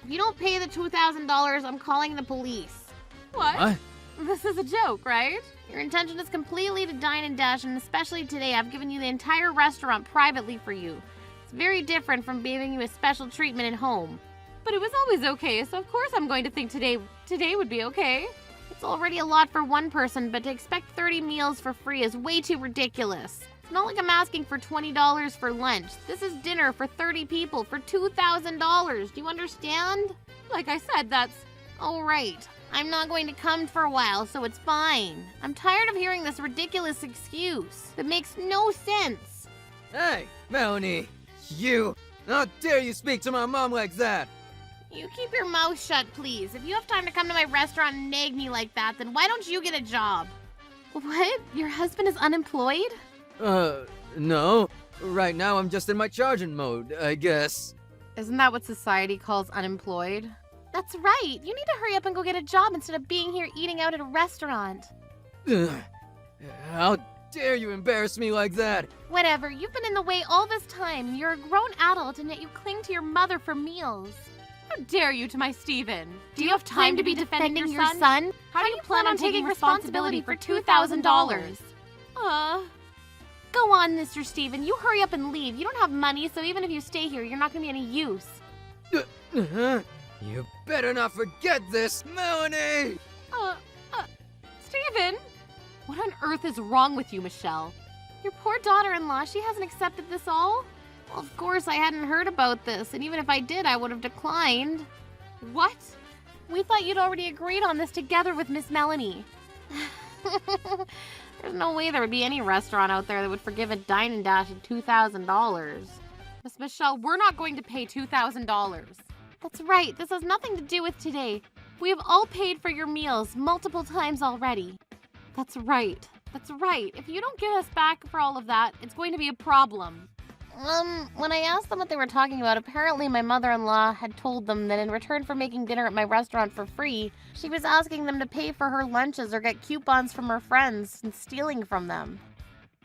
If you don't pay the $2,000, I'm calling the police. What? This is a joke, right? Your intention is completely to dine and dash, and especially today, I've given you the entire restaurant privately for you. It's very different from giving you a special treatment at home. But it was always okay, so of course I'm going to think today would be okay. It's already a lot for one person, but to expect 30 meals for free is way too ridiculous. It's not like I'm asking for $20 for lunch. This is dinner for 30 people for $2,000. Do you understand? Like I said, that's... all right. I'm not going to come for a while, so it's fine. I'm tired of hearing this ridiculous excuse that makes no sense. Hey, Melanie, you! How dare you speak to my mom like that? You keep your mouth shut, please. If you have time to come to my restaurant and nag me like that, then why don't you get a job? What? Your husband is unemployed? No. Right now I'm just in my charging mode, I guess. Isn't that what society calls unemployed? That's right. You need to hurry up and go get a job instead of being here eating out at a restaurant. How dare you embarrass me like that? Whatever. You've been in the way all this time. You're a grown adult and yet you cling to your mother for meals. How dare you to my Steven? Do you have time to be defending your son? How do you plan on taking responsibility for $2,000? Go on, Mr. Steven. You hurry up and leave. You don't have money, so even if you stay here, you're not going to be any use. You better not forget this, Melanie! Steven? What on earth is wrong with you, Michelle? Your poor daughter-in-law, she hasn't accepted this all? Well, of course, I hadn't heard about this, and even if I did, I would have declined. What? We thought you'd already agreed on this together with Miss Melanie. There's no way there would be any restaurant out there that would forgive a dine and dash at $2,000. Miss Michelle, we're not going to pay $2,000. That's right. This has nothing to do with today. We have all paid for your meals multiple times already. That's right. That's right. If you don't give us back for all of that, it's going to be a problem. When I asked them what they were talking about, apparently my mother-in-law had told them that in return for making dinner at my restaurant for free, she was asking them to pay for her lunches or get coupons from her friends and stealing from them.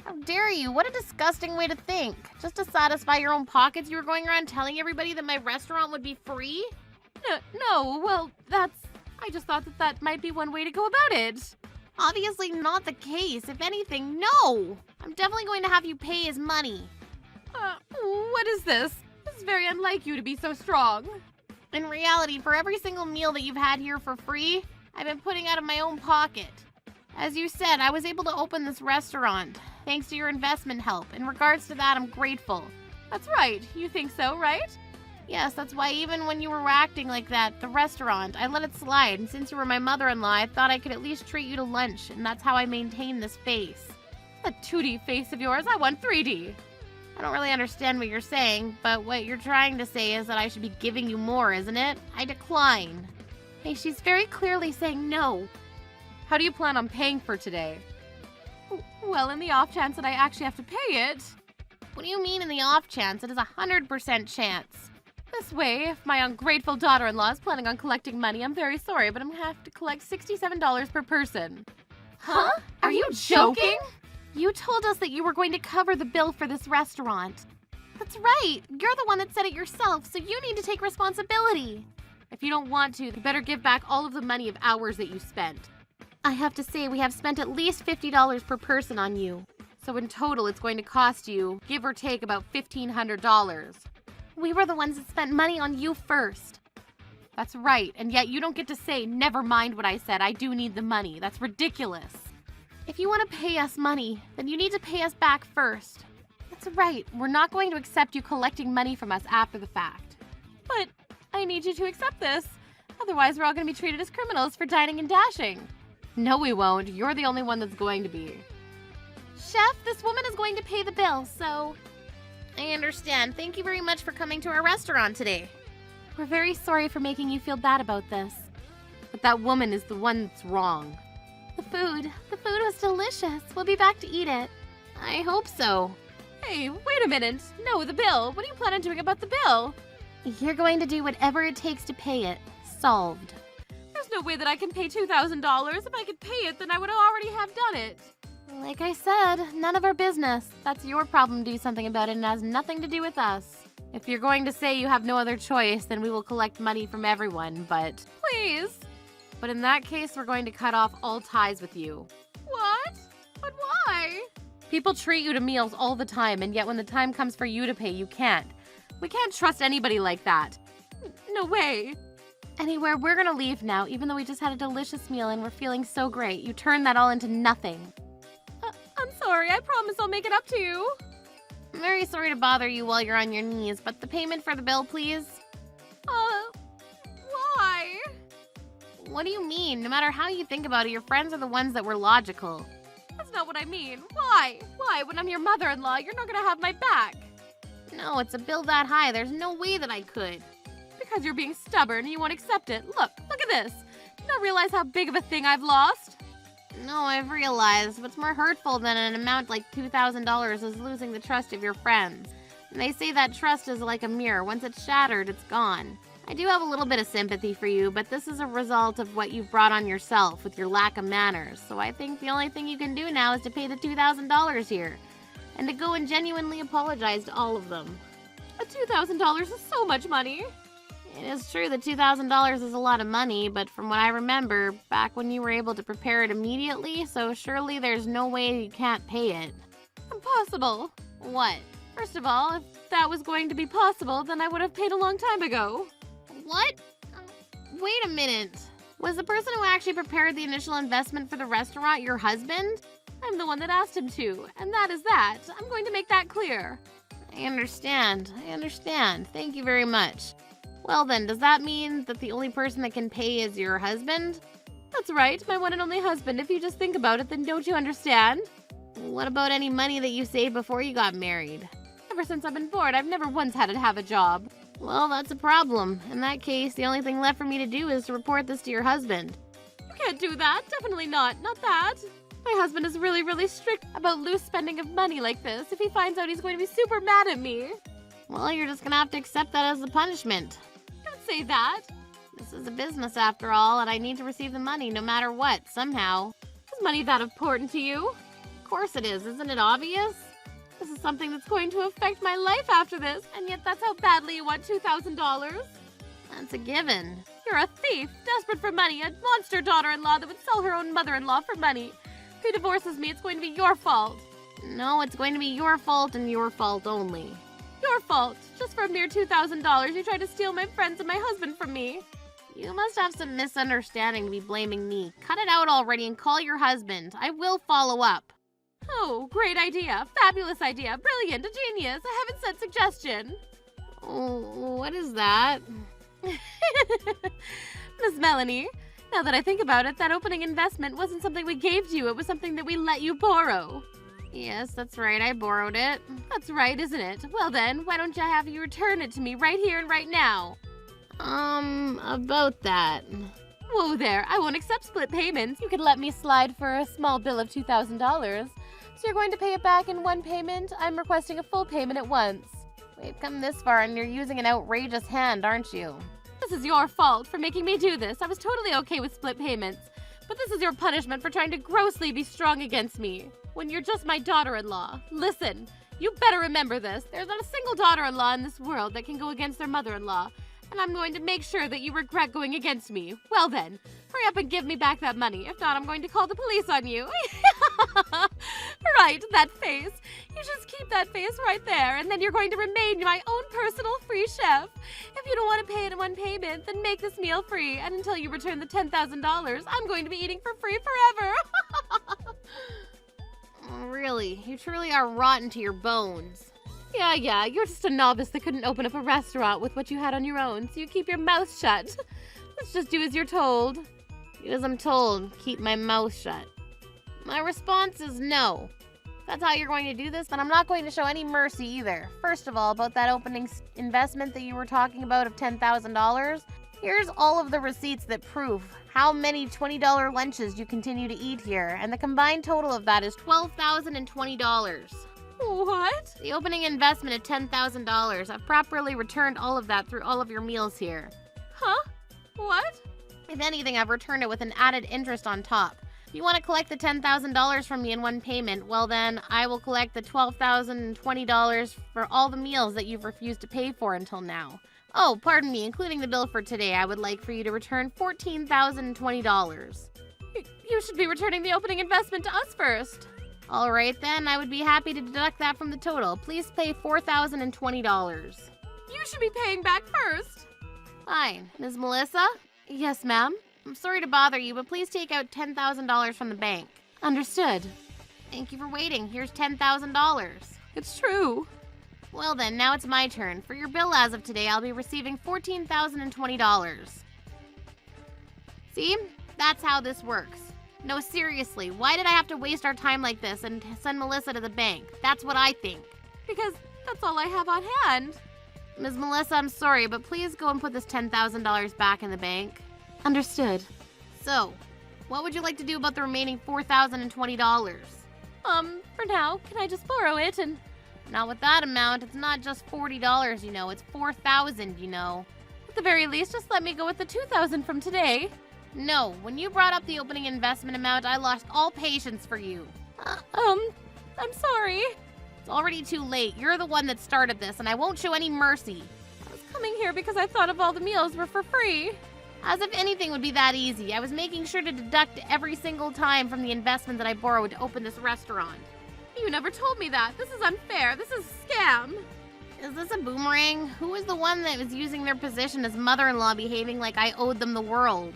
How dare you? What a disgusting way to think. Just to satisfy your own pockets, you were going around telling everybody that my restaurant would be free? No, well, I just thought that might be one way to go about it. Obviously not the case. If anything, no! I'm definitely going to have you pay his money. What is this? This is very unlike you to be so strong. In reality, for every single meal that you've had here for free, I've been putting out of my own pocket. As you said, I was able to open this restaurant, thanks to your investment help. In regards to that, I'm grateful. That's right. You think so, right? Yes, that's why even when you were acting like that, the restaurant, I let it slide. And since you were my mother-in-law, I thought I could at least treat you to lunch, and that's how I maintain this face. That 2D face of yours, I want 3D. I don't really understand what you're saying, but what you're trying to say is that I should be giving you more, isn't it? I decline. Hey, she's very clearly saying no. How do you plan on paying for today? Well, in the off chance that I actually have to pay it. What do you mean in the off chance? It is 100% chance. This way, if my ungrateful daughter-in-law is planning on collecting money, I'm very sorry, but I'm gonna have to collect $67 per person. Huh? Are you joking? You told us that you were going to cover the bill for this restaurant. That's right. You're the one that said it yourself, so you need to take responsibility. If you don't want to, you better give back all of the money of hours that you spent. I have to say, we have spent at least $50 per person on you. So in total, it's going to cost you, give or take, about $1,500. We were the ones that spent money on you first. That's right, and yet you don't get to say, never mind what I said, I do need the money. That's ridiculous. If you want to pay us money, then you need to pay us back first. That's right, we're not going to accept you collecting money from us after the fact. But I need you to accept this. Otherwise, we're all going to be treated as criminals for dining and dashing. No, we won't. You're the only one that's going to be. Chef, this woman is going to pay the bill, so... I understand. Thank you very much for coming to our restaurant today. We're very sorry for making you feel bad about this. But that woman is the one that's wrong. The food was delicious. We'll be back to eat it. I hope so. Hey, wait a minute. No, the bill. What do you plan on doing about the bill? You're going to do whatever it takes to pay it. Solved. There's no way that I can pay $2,000. If I could pay it, then I would already have done it. Like I said, none of our business. That's your problem to do something about it and has nothing to do with us. If you're going to say you have no other choice, then we will collect money from everyone, but... Please! But in that case, we're going to cut off all ties with you. What? But why? People treat you to meals all the time, and yet when the time comes for you to pay, you can't. We can't trust anybody like that. No way. Anyway, we're gonna leave now, even though we just had a delicious meal and we're feeling so great. You turned that all into nothing. I'm sorry. I promise I'll make it up to you. I'm very sorry to bother you while you're on your knees, but the payment for the bill, please? Why? What do you mean? No matter how you think about it, your friends are the ones that were logical. That's not what I mean. Why? Why? When I'm your mother-in-law, you're not gonna have my back. No, it's a bill that high. There's no way that I could. Because you're being stubborn and you won't accept it. Look at this. Do you not realize how big of a thing I've lost? No, I've realized. What's more hurtful than an amount like $2,000 is losing the trust of your friends. And they say that trust is like a mirror. Once it's shattered, it's gone. I do have a little bit of sympathy for you, but this is a result of what you've brought on yourself with your lack of manners. So I think the only thing you can do now is to pay the $2,000 here. And to go and genuinely apologize to all of them. $2,000 is so much money. It is true that $2,000 is a lot of money, but from what I remember, back when you were able to prepare it immediately, so surely there's no way you can't pay it. Impossible. What? First of all, if that was going to be possible, then I would have paid a long time ago. What? Wait a minute. Was the person who actually prepared the initial investment for the restaurant your husband? I'm the one that asked him to, and that is that. I'm going to make that clear. I understand. Thank you very much. Well then, does that mean that the only person that can pay is your husband? That's right, my one and only husband. If you just think about it, then don't you understand? What about any money that you saved before you got married? Ever since I've been born, I've never once had to have a job. Well, that's a problem. In that case, the only thing left for me to do is to report this to your husband. You can't do that. Definitely not. Not that. My husband is really, really strict about loose spending of money like this. If he finds out, he's going to be super mad at me. Well, you're just gonna have to accept that as the punishment. Don't say that. This is a business after all, and I need to receive the money no matter what, somehow. Is money that important to you? Of course it is. Isn't it obvious? This is something that's going to affect my life after this, and yet that's how badly you want $2,000. That's a given. You're a thief, desperate for money, a monster daughter-in-law that would sell her own mother-in-law for money. If he divorces me, it's going to be your fault. No, it's going to be your fault and your fault only. Your fault. Just for a mere $2,000, you tried to steal my friends and my husband from me. You must have some misunderstanding to be blaming me. Cut it out already and call your husband. I will follow up. Oh, great idea. Fabulous idea. Brilliant. A genius. A heaven-sent suggestion. Oh, what is that? Miss Melanie, now that I think about it, that opening investment wasn't something we gave to you. It was something that we let you borrow. Yes, that's right. I borrowed it. That's right, isn't it? Well then, why don't I have you return it to me right here and right now? About that. Whoa there, I won't accept split payments. You could let me slide for a small bill of $2,000. So you're going to pay it back in one payment? I'm requesting a full payment at once. We've come this far and you're using an outrageous hand, aren't you? This is your fault for making me do this. I was totally okay with split payments. But this is your punishment for trying to grossly be strong against me. When you're just my daughter-in-law. Listen, you better remember this. There's not a single daughter-in-law in this world that can go against their mother-in-law. And I'm going to make sure that you regret going against me. Well then, hurry up and give me back that money. If not, I'm going to call the police on you. Right, that face. You just keep that face right there, and then you're going to remain my own personal free chef. If you don't want to pay it in one payment, then make this meal free. And until you return the $10,000, I'm going to be eating for free forever. Really? You truly are rotten to your bones. Yeah, you're just a novice that couldn't open up a restaurant with what you had on your own, so you keep your mouth shut. Let's just do as you're told. Do as I'm told. Keep my mouth shut. My response is no. If that's how you're going to do this, then I'm not going to show any mercy either. First of all, about that opening investment that you were talking about of $10,000, here's all of the receipts that prove how many $20 lunches you continue to eat here, and the combined total of that is $12,020. What? The opening investment of $10,000. I've properly returned all of that through all of your meals here. Huh? What? If anything, I've returned it with an added interest on top. If you want to collect the $10,000 from me in one payment, well then, I will collect the $12,020 for all the meals that you've refused to pay for until now. Oh, pardon me, including the bill for today, I would like for you to return $14,020. You should be returning the opening investment to us first. All right then, I would be happy to deduct that from the total. Please pay $4,020. You should be paying back first. Fine. Ms. Melissa? Yes, ma'am? I'm sorry to bother you, but please take out $10,000 from the bank. Understood. Thank you for waiting. Here's $10,000. It's true. Well then, now it's my turn. For your bill as of today, I'll be receiving $14,020. See? That's how this works. No, seriously, why did I have to waste our time like this and send Melissa to the bank? That's what I think. Because that's all I have on hand. Ms. Melissa, I'm sorry, but please go and put this $10,000 back in the bank. Understood. So, what would you like to do about the remaining $4,020? For now, can I just borrow it and... Not with that amount, it's not just $40, you know, it's $4,000, you know. At the very least, just let me go with the $2,000 from today. No, when you brought up the opening investment amount, I lost all patience for you. I'm sorry. It's already too late. You're the one that started this, and I won't show any mercy. I was coming here because I thought of all the meals were for free. As if anything would be that easy. I was making sure to deduct every single time from the investment that I borrowed to open this restaurant. You never told me that. This is unfair. This is a scam. Is this a boomerang? Who is the one that was using their position as mother-in-law behaving like I owed them the world?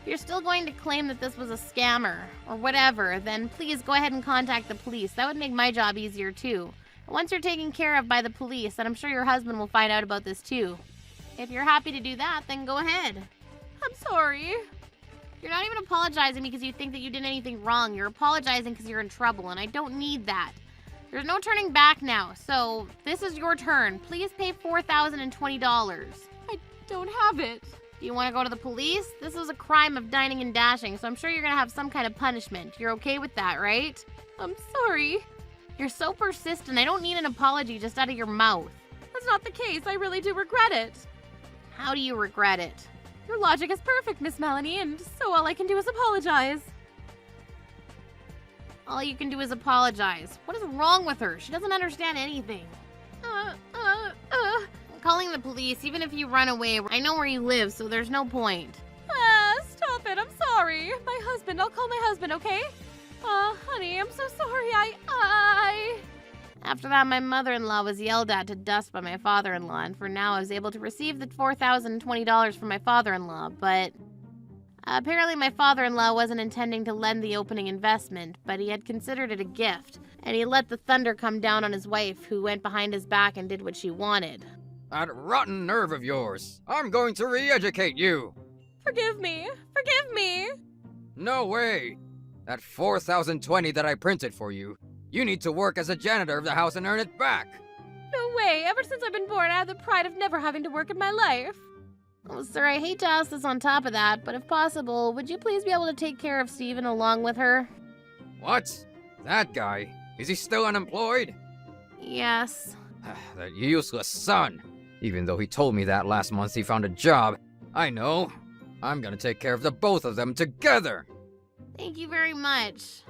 You're still going to claim that this was a scammer, or whatever, then please go ahead and contact the police. That would make my job easier too. Once you're taken care of by the police, then I'm sure your husband will find out about this too. If you're happy to do that, then go ahead. I'm sorry. You're not even apologizing because you think that you did anything wrong. You're apologizing because you're in trouble, and I don't need that. There's no turning back now, so this is your turn. Please pay $4,020. I don't have it. Do you want to go to the police? This is a crime of dining and dashing, so I'm sure you're going to have some kind of punishment. You're okay with that, right? I'm sorry. You're so persistent. I don't need an apology just out of your mouth. That's not the case. I really do regret it. How do you regret it? Your logic is perfect, Miss Melanie, and so all I can do is apologize. All you can do is apologize. What is wrong with her? She doesn't understand anything. I'm calling the police, even if you run away. I know where you live, so there's no point. Stop it. I'm sorry. I'll call my husband, okay? Honey, I'm so sorry. After that, my mother-in-law was yelled at to dust by my father-in-law, and for now I was able to receive the $4,020 from my father-in-law, but apparently my father-in-law wasn't intending to lend the opening investment, but he had considered it a gift, and he let the thunder come down on his wife, who went behind his back and did what she wanted. That rotten nerve of yours. I'm going to re-educate you. Forgive me! Forgive me! No way. That $4,020 that I printed for you, you need to work as a janitor of the house and earn it back. No way! Ever since I've been born, I have the pride of never having to work in my life. Oh, sir, I hate to ask this on top of that, but if possible, would you please be able to take care of Steven along with her? What? That guy? Is he still unemployed? Yes. That useless son. Even though he told me that last month he found a job. I know. I'm gonna take care of the both of them together. Thank you very much.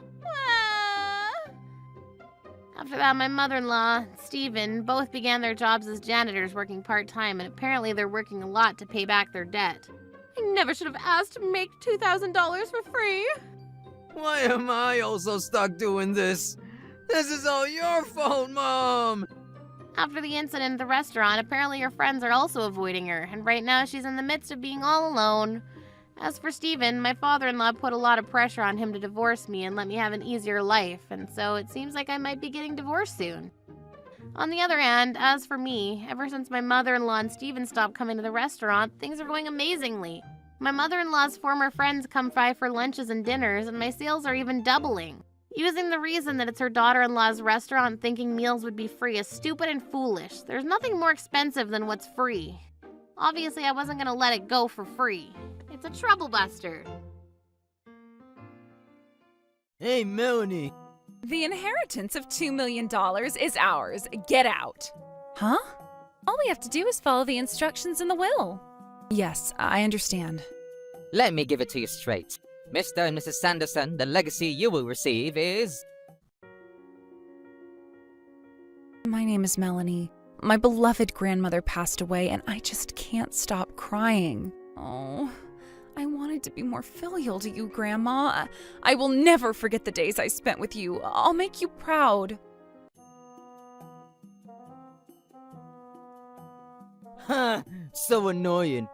After that, my mother-in-law, Steven, both began their jobs as janitors working part-time, and apparently they're working a lot to pay back their debt. I never should have asked to make $2,000 for free. Why am I also stuck doing this? This is all your fault, Mom! After the incident at the restaurant, apparently her friends are also avoiding her, and right now she's in the midst of being all alone. As for Steven, my father-in-law put a lot of pressure on him to divorce me and let me have an easier life, and so it seems like I might be getting divorced soon. On the other hand, as for me, ever since my mother-in-law and Steven stopped coming to the restaurant, things are going amazingly. My mother-in-law's former friends come by for lunches and dinners, and my sales are even doubling. Using the reason that it's her daughter-in-law's restaurant, thinking meals would be free is stupid and foolish. There's nothing more expensive than what's free. Obviously, I wasn't gonna let it go for free. It's a Troublebuster. Hey, Melanie. The inheritance of $2 million is ours. Get out. Huh? All we have to do is follow the instructions in the will. Yes, I understand. Let me give it to you straight. Mr. and Mrs. Sanderson, the legacy you will receive is... My name is Melanie. My beloved grandmother passed away, and I just can't stop crying. Oh, I wanted to be more filial to you, Grandma. I will never forget the days I spent with you. I'll make you proud. Huh, so annoying.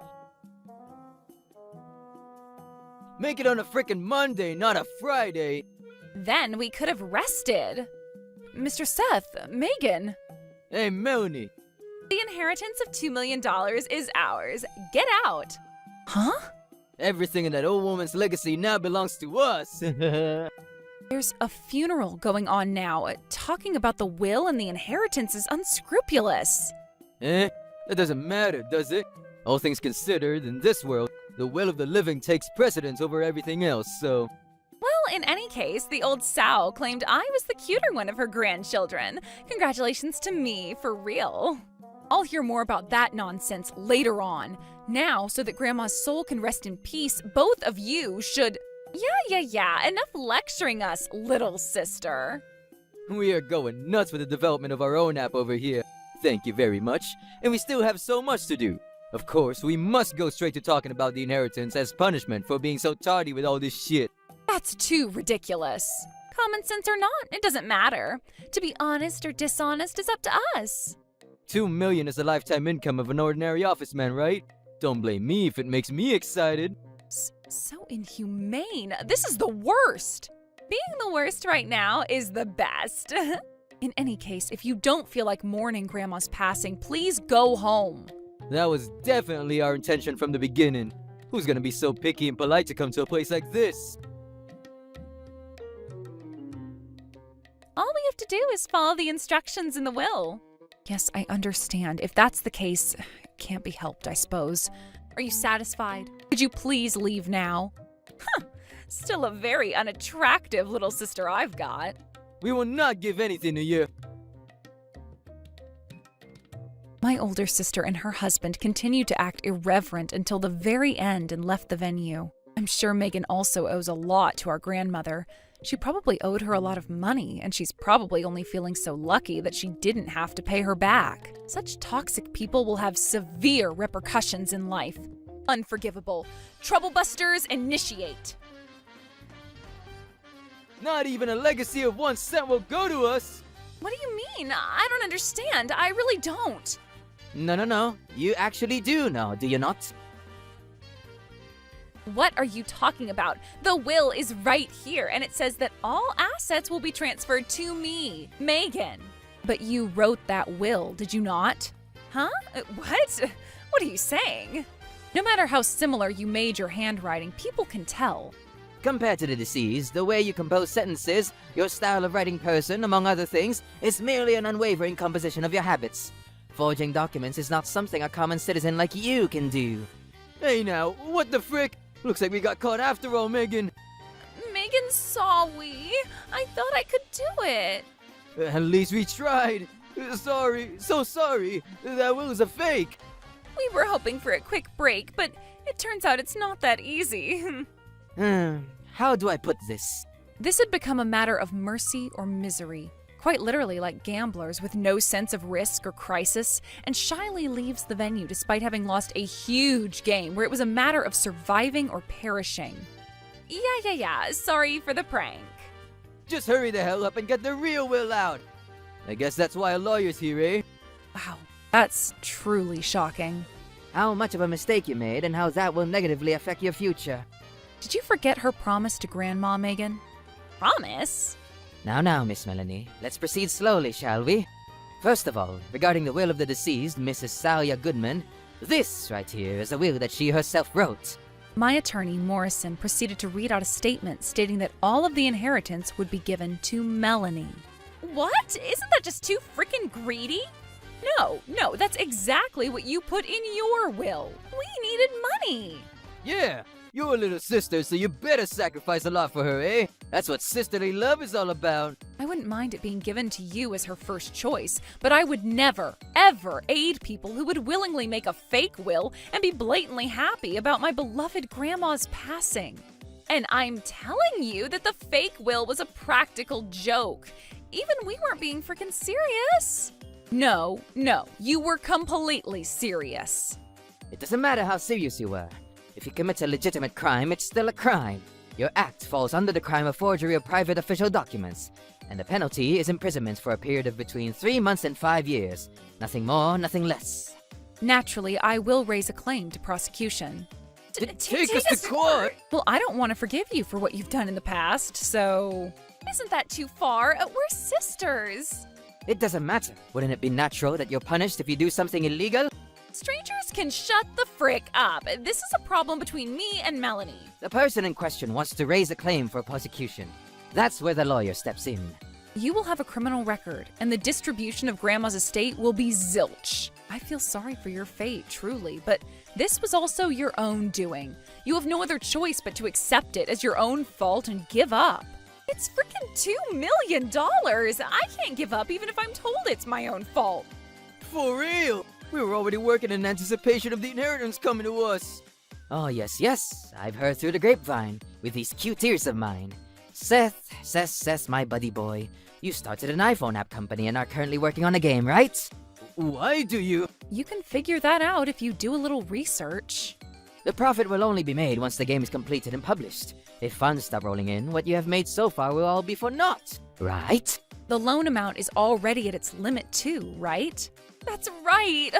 Make it on a frickin' Monday, not a Friday. Then we could have rested. Mr. Seth, Megan. Hey, Melanie. The inheritance of $2 million is ours. Get out. Huh? Everything in that old woman's legacy now belongs to us. There's a funeral going on now. Talking about the will and the inheritance is unscrupulous. That doesn't matter, does it? All things considered, in this world, the will of the living takes precedence over everything else, so... Well, in any case, the old sow claimed I was the cuter one of her grandchildren. Congratulations to me, for real. I'll hear more about that nonsense later on. Now, so that Grandma's soul can rest in peace, both of you should... Yeah. Enough lecturing us, little sister. We are going nuts with the development of our own app over here. Thank you very much. And we still have so much to do. Of course, we must go straight to talking about the inheritance as punishment for being so tardy with all this shit. That's too ridiculous. Common sense or not, it doesn't matter. To be honest or dishonest is up to us. $2 million is the lifetime income of an ordinary office man, right? Don't blame me if it makes me excited. So inhumane. This is the worst. Being the worst right now is the best. In any case, if you don't feel like mourning Grandma's passing, please go home. That was definitely our intention from the beginning. Who's gonna be so picky and polite to come to a place like this? All we have to do is follow the instructions in the will. Yes, I understand. If that's the case, it can't be helped, I suppose. Are you satisfied? Could you please leave now? Huh, still a very unattractive little sister I've got. We will not give anything to you. My older sister and her husband continued to act irreverent until the very end and left the venue. I'm sure Megan also owes a lot to our grandmother. She probably owed her a lot of money, and she's probably only feeling so lucky that she didn't have to pay her back. Such toxic people will have severe repercussions in life. Unforgivable. Troublebusters initiate. Not even a legacy of 1 cent will go to us. What do you mean? I don't understand. I really don't. No. You actually do know, do you not? What are you talking about? The will is right here, and it says that all assets will be transferred to me, Megan. But you wrote that will, did you not? Huh? What? What are you saying? No matter how similar you made your handwriting, people can tell. Compared to the deceased, the way you compose sentences, your style of writing person, among other things, is merely an unwavering composition of your habits. Forging documents is not something a common citizen like you can do. Hey now, what the frick? Looks like we got caught after all, Megan. Megan saw we. I thought I could do it. At least we tried. Sorry, so sorry. That will is a fake. We were hoping for a quick break, but it turns out it's not that easy. How do I put this? This had become a matter of mercy or misery. Quite literally like gamblers with no sense of risk or crisis, and shyly leaves the venue despite having lost a huge game where it was a matter of surviving or perishing. Yeah, sorry for the prank. Just hurry the hell up and get the real will out. I guess that's why a lawyer's here, eh? Wow, that's truly shocking. How much of a mistake you made and how that will negatively affect your future. Did you forget her promise to Grandma, Megan? Promise? Now, Miss Melanie, let's proceed slowly, shall we? First of all, regarding the will of the deceased, Mrs. Salia Goodman, this right here is a will that she herself wrote. My attorney, Morrison, proceeded to read out a statement stating that all of the inheritance would be given to Melanie. What? Isn't that just too freaking greedy? No, that's exactly what you put in your will. We needed money. Yeah, you're a little sister, so you better sacrifice a lot for her, eh? That's what sisterly love is all about. I wouldn't mind it being given to you as her first choice, but I would never, ever aid people who would willingly make a fake will and be blatantly happy about my beloved grandma's passing. And I'm telling you that the fake will was a practical joke. Even we weren't being freaking serious. No, you were completely serious. It doesn't matter how serious you were. If you commit a legitimate crime, it's still a crime. Your act falls under the crime of forgery of private official documents, and the penalty is imprisonment for a period of between 3 months and 5 years. Nothing more, nothing less. Naturally, I will raise a claim to prosecution. Take us to court! Well, I don't want to forgive you for what you've done in the past, so... Isn't that too far? We're sisters. It doesn't matter. Wouldn't it be natural that you're punished if you do something illegal? Strangers can shut the frick up. This is a problem between me and Melanie. The person in question wants to raise a claim for prosecution. That's where the lawyer steps in. You will have a criminal record, and the distribution of Grandma's estate will be zilch. I feel sorry for your fate, truly, but this was also your own doing. You have no other choice but to accept it as your own fault and give up. It's freaking $2 million! I can't give up even if I'm told it's my own fault. For real? We were already working in anticipation of the inheritance coming to us. Oh, yes, I've heard through the grapevine with these cute ears of mine. Seth, my buddy boy, you started an iPhone app company and are currently working on a game, right? Why do you? You can figure that out if you do a little research. The profit will only be made once the game is completed and published. If funds stop rolling in, what you have made so far will all be for naught, right? The loan amount is already at its limit too, right? That's right!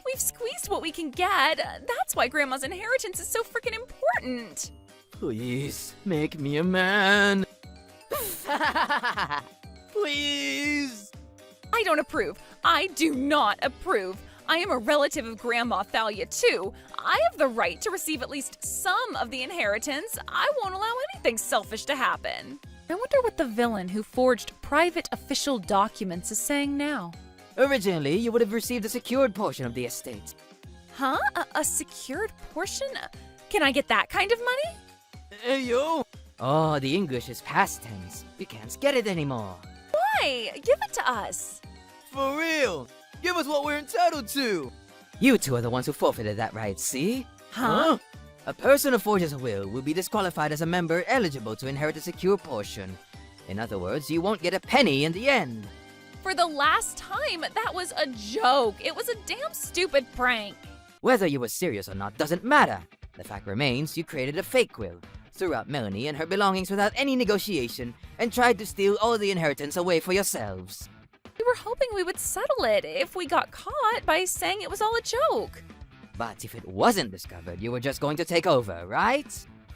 We've squeezed what we can get. That's why Grandma's inheritance is so freaking important. Please, make me a man. Please. I don't approve. I do not approve. I am a relative of Grandma Thalia too. I have the right to receive at least some of the inheritance. I won't allow anything selfish to happen. I wonder what the villain who forged private official documents is saying now. Originally, you would have received a secured portion of the estate. Huh? A secured portion? Can I get that kind of money? Hey, yo! Oh, the English is past tense. You can't get it anymore. Why? Give it to us. For real! Give us what we're entitled to! You two are the ones who forfeited that right, see? Huh? A person who forges a will be disqualified as a member eligible to inherit a secure portion. In other words, you won't get a penny in the end. For the last time, that was a joke. It was a damn stupid prank. Whether you were serious or not doesn't matter. The fact remains you created a fake will, threw out Melanie and her belongings without any negotiation, and tried to steal all the inheritance away for yourselves. We were hoping we would settle it if we got caught by saying it was all a joke. But if it wasn't discovered, you were just going to take over, right?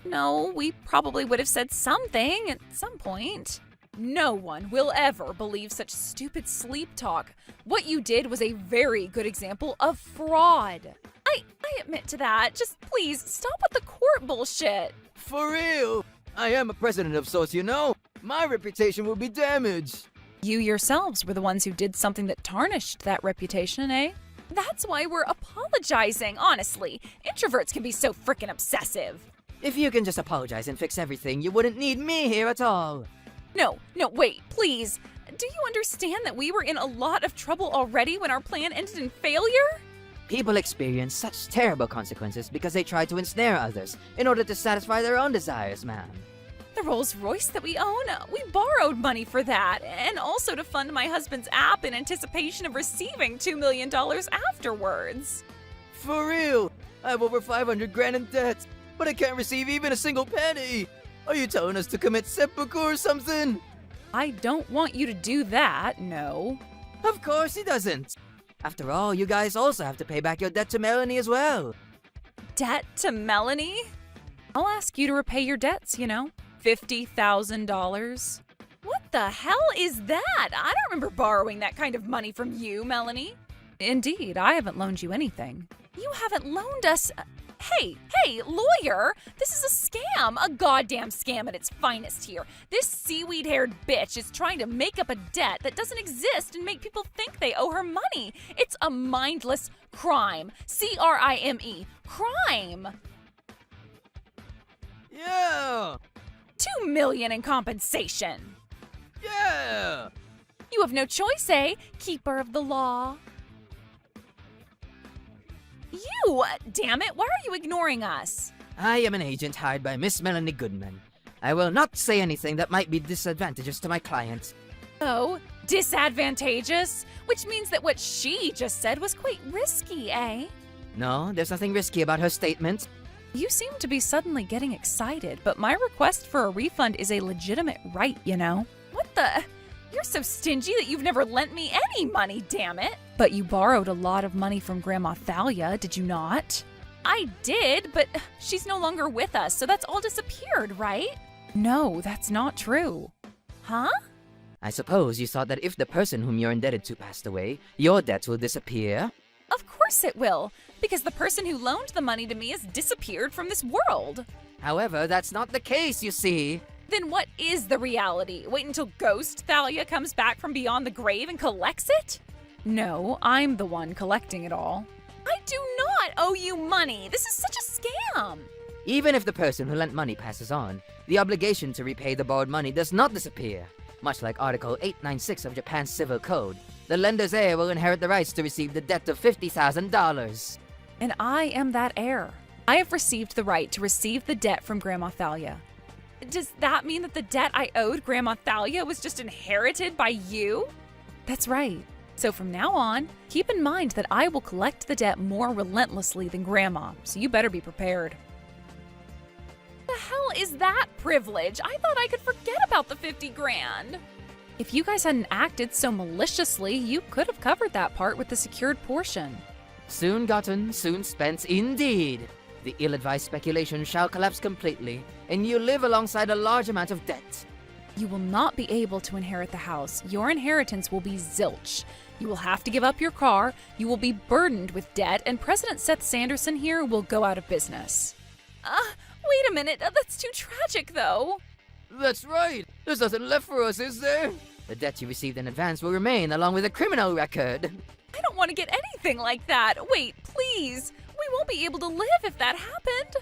No, we probably would have said something at some point. No one will ever believe such stupid sleep talk. What you did was a very good example of fraud. I admit to that. Just please stop with the court bullshit. For real? I am a president of sorts, you know. My reputation will be damaged. You yourselves were the ones who did something that tarnished that reputation, eh? That's why we're apologizing, honestly. Introverts can be so frickin' obsessive. If you can just apologize and fix everything, you wouldn't need me here at all. No, wait, please. Do you understand that we were in a lot of trouble already when our plan ended in failure? People experience such terrible consequences because they try to ensnare others in order to satisfy their own desires, ma'am. The Rolls Royce that we own, we borrowed money for that, and also to fund my husband's app in anticipation of receiving $2 million afterwards. For real? I have over 500 grand in debt, but I can't receive even a single penny. Are you telling us to commit seppuku or something? I don't want you to do that, no. Of course he doesn't. After all, you guys also have to pay back your debt to Melanie as well. Debt to Melanie? I'll ask you to repay your debts, you know. $50,000. What the hell is that? I don't remember borrowing that kind of money from you, Melanie. Indeed, I haven't loaned you anything. You haven't loaned us... Hey, lawyer! This is a scam! A goddamn scam at its finest here. This seaweed-haired bitch is trying to make up a debt that doesn't exist and make people think they owe her money. It's a mindless crime. C-R-I-M-E. Crime! Yeah! $2 million in compensation. Yeah! You have no choice, eh? Keeper of the law. You! Damn it, why are you ignoring us? I am an agent hired by Miss Melanie Goodman. I will not say anything that might be disadvantageous to my client. Oh, disadvantageous? Which means that what she just said was quite risky, eh? No, there's nothing risky about her statement. You seem to be suddenly getting excited, but my request for a refund is a legitimate right, you know? What the? You're so stingy that you've never lent me any money, damn it! But you borrowed a lot of money from Grandma Thalia, did you not? I did, but she's no longer with us, so that's all disappeared, right? No, that's not true. Huh? I suppose you thought that if the person whom you're indebted to passed away, your debts will disappear? Of course it will, because the person who loaned the money to me has disappeared from this world. However, that's not the case, you see. Then what is the reality? Wait until Ghost Thalia comes back from beyond the grave and collects it? No, I'm the one collecting it all. I do not owe you money. This is such a scam. Even if the person who lent money passes on, the obligation to repay the borrowed money does not disappear. Much like Article 896 of Japan's Civil Code, the lender's heir will inherit the rights to receive the debt of $50,000. And I am that heir. I have received the right to receive the debt from Grandma Thalia. Does that mean that the debt I owed Grandma Thalia was just inherited by you? That's right. So from now on, keep in mind that I will collect the debt more relentlessly than Grandma, so you better be prepared. The hell is that privilege? I thought I could forget about the 50 grand. If you guys hadn't acted so maliciously, you could have covered that part with the secured portion. Soon gotten, soon spent indeed. The ill-advised speculation shall collapse completely, and you live alongside a large amount of debt. You will not be able to inherit the house. Your inheritance will be zilch. You will have to give up your car, you will be burdened with debt, and President Seth Sanderson here will go out of business. Wait a minute, that's too tragic though. That's right. There's nothing left for us, is there? The debt you received in advance will remain along with a criminal record. I don't want to get anything like that. Wait, please. We won't be able to live if that happened.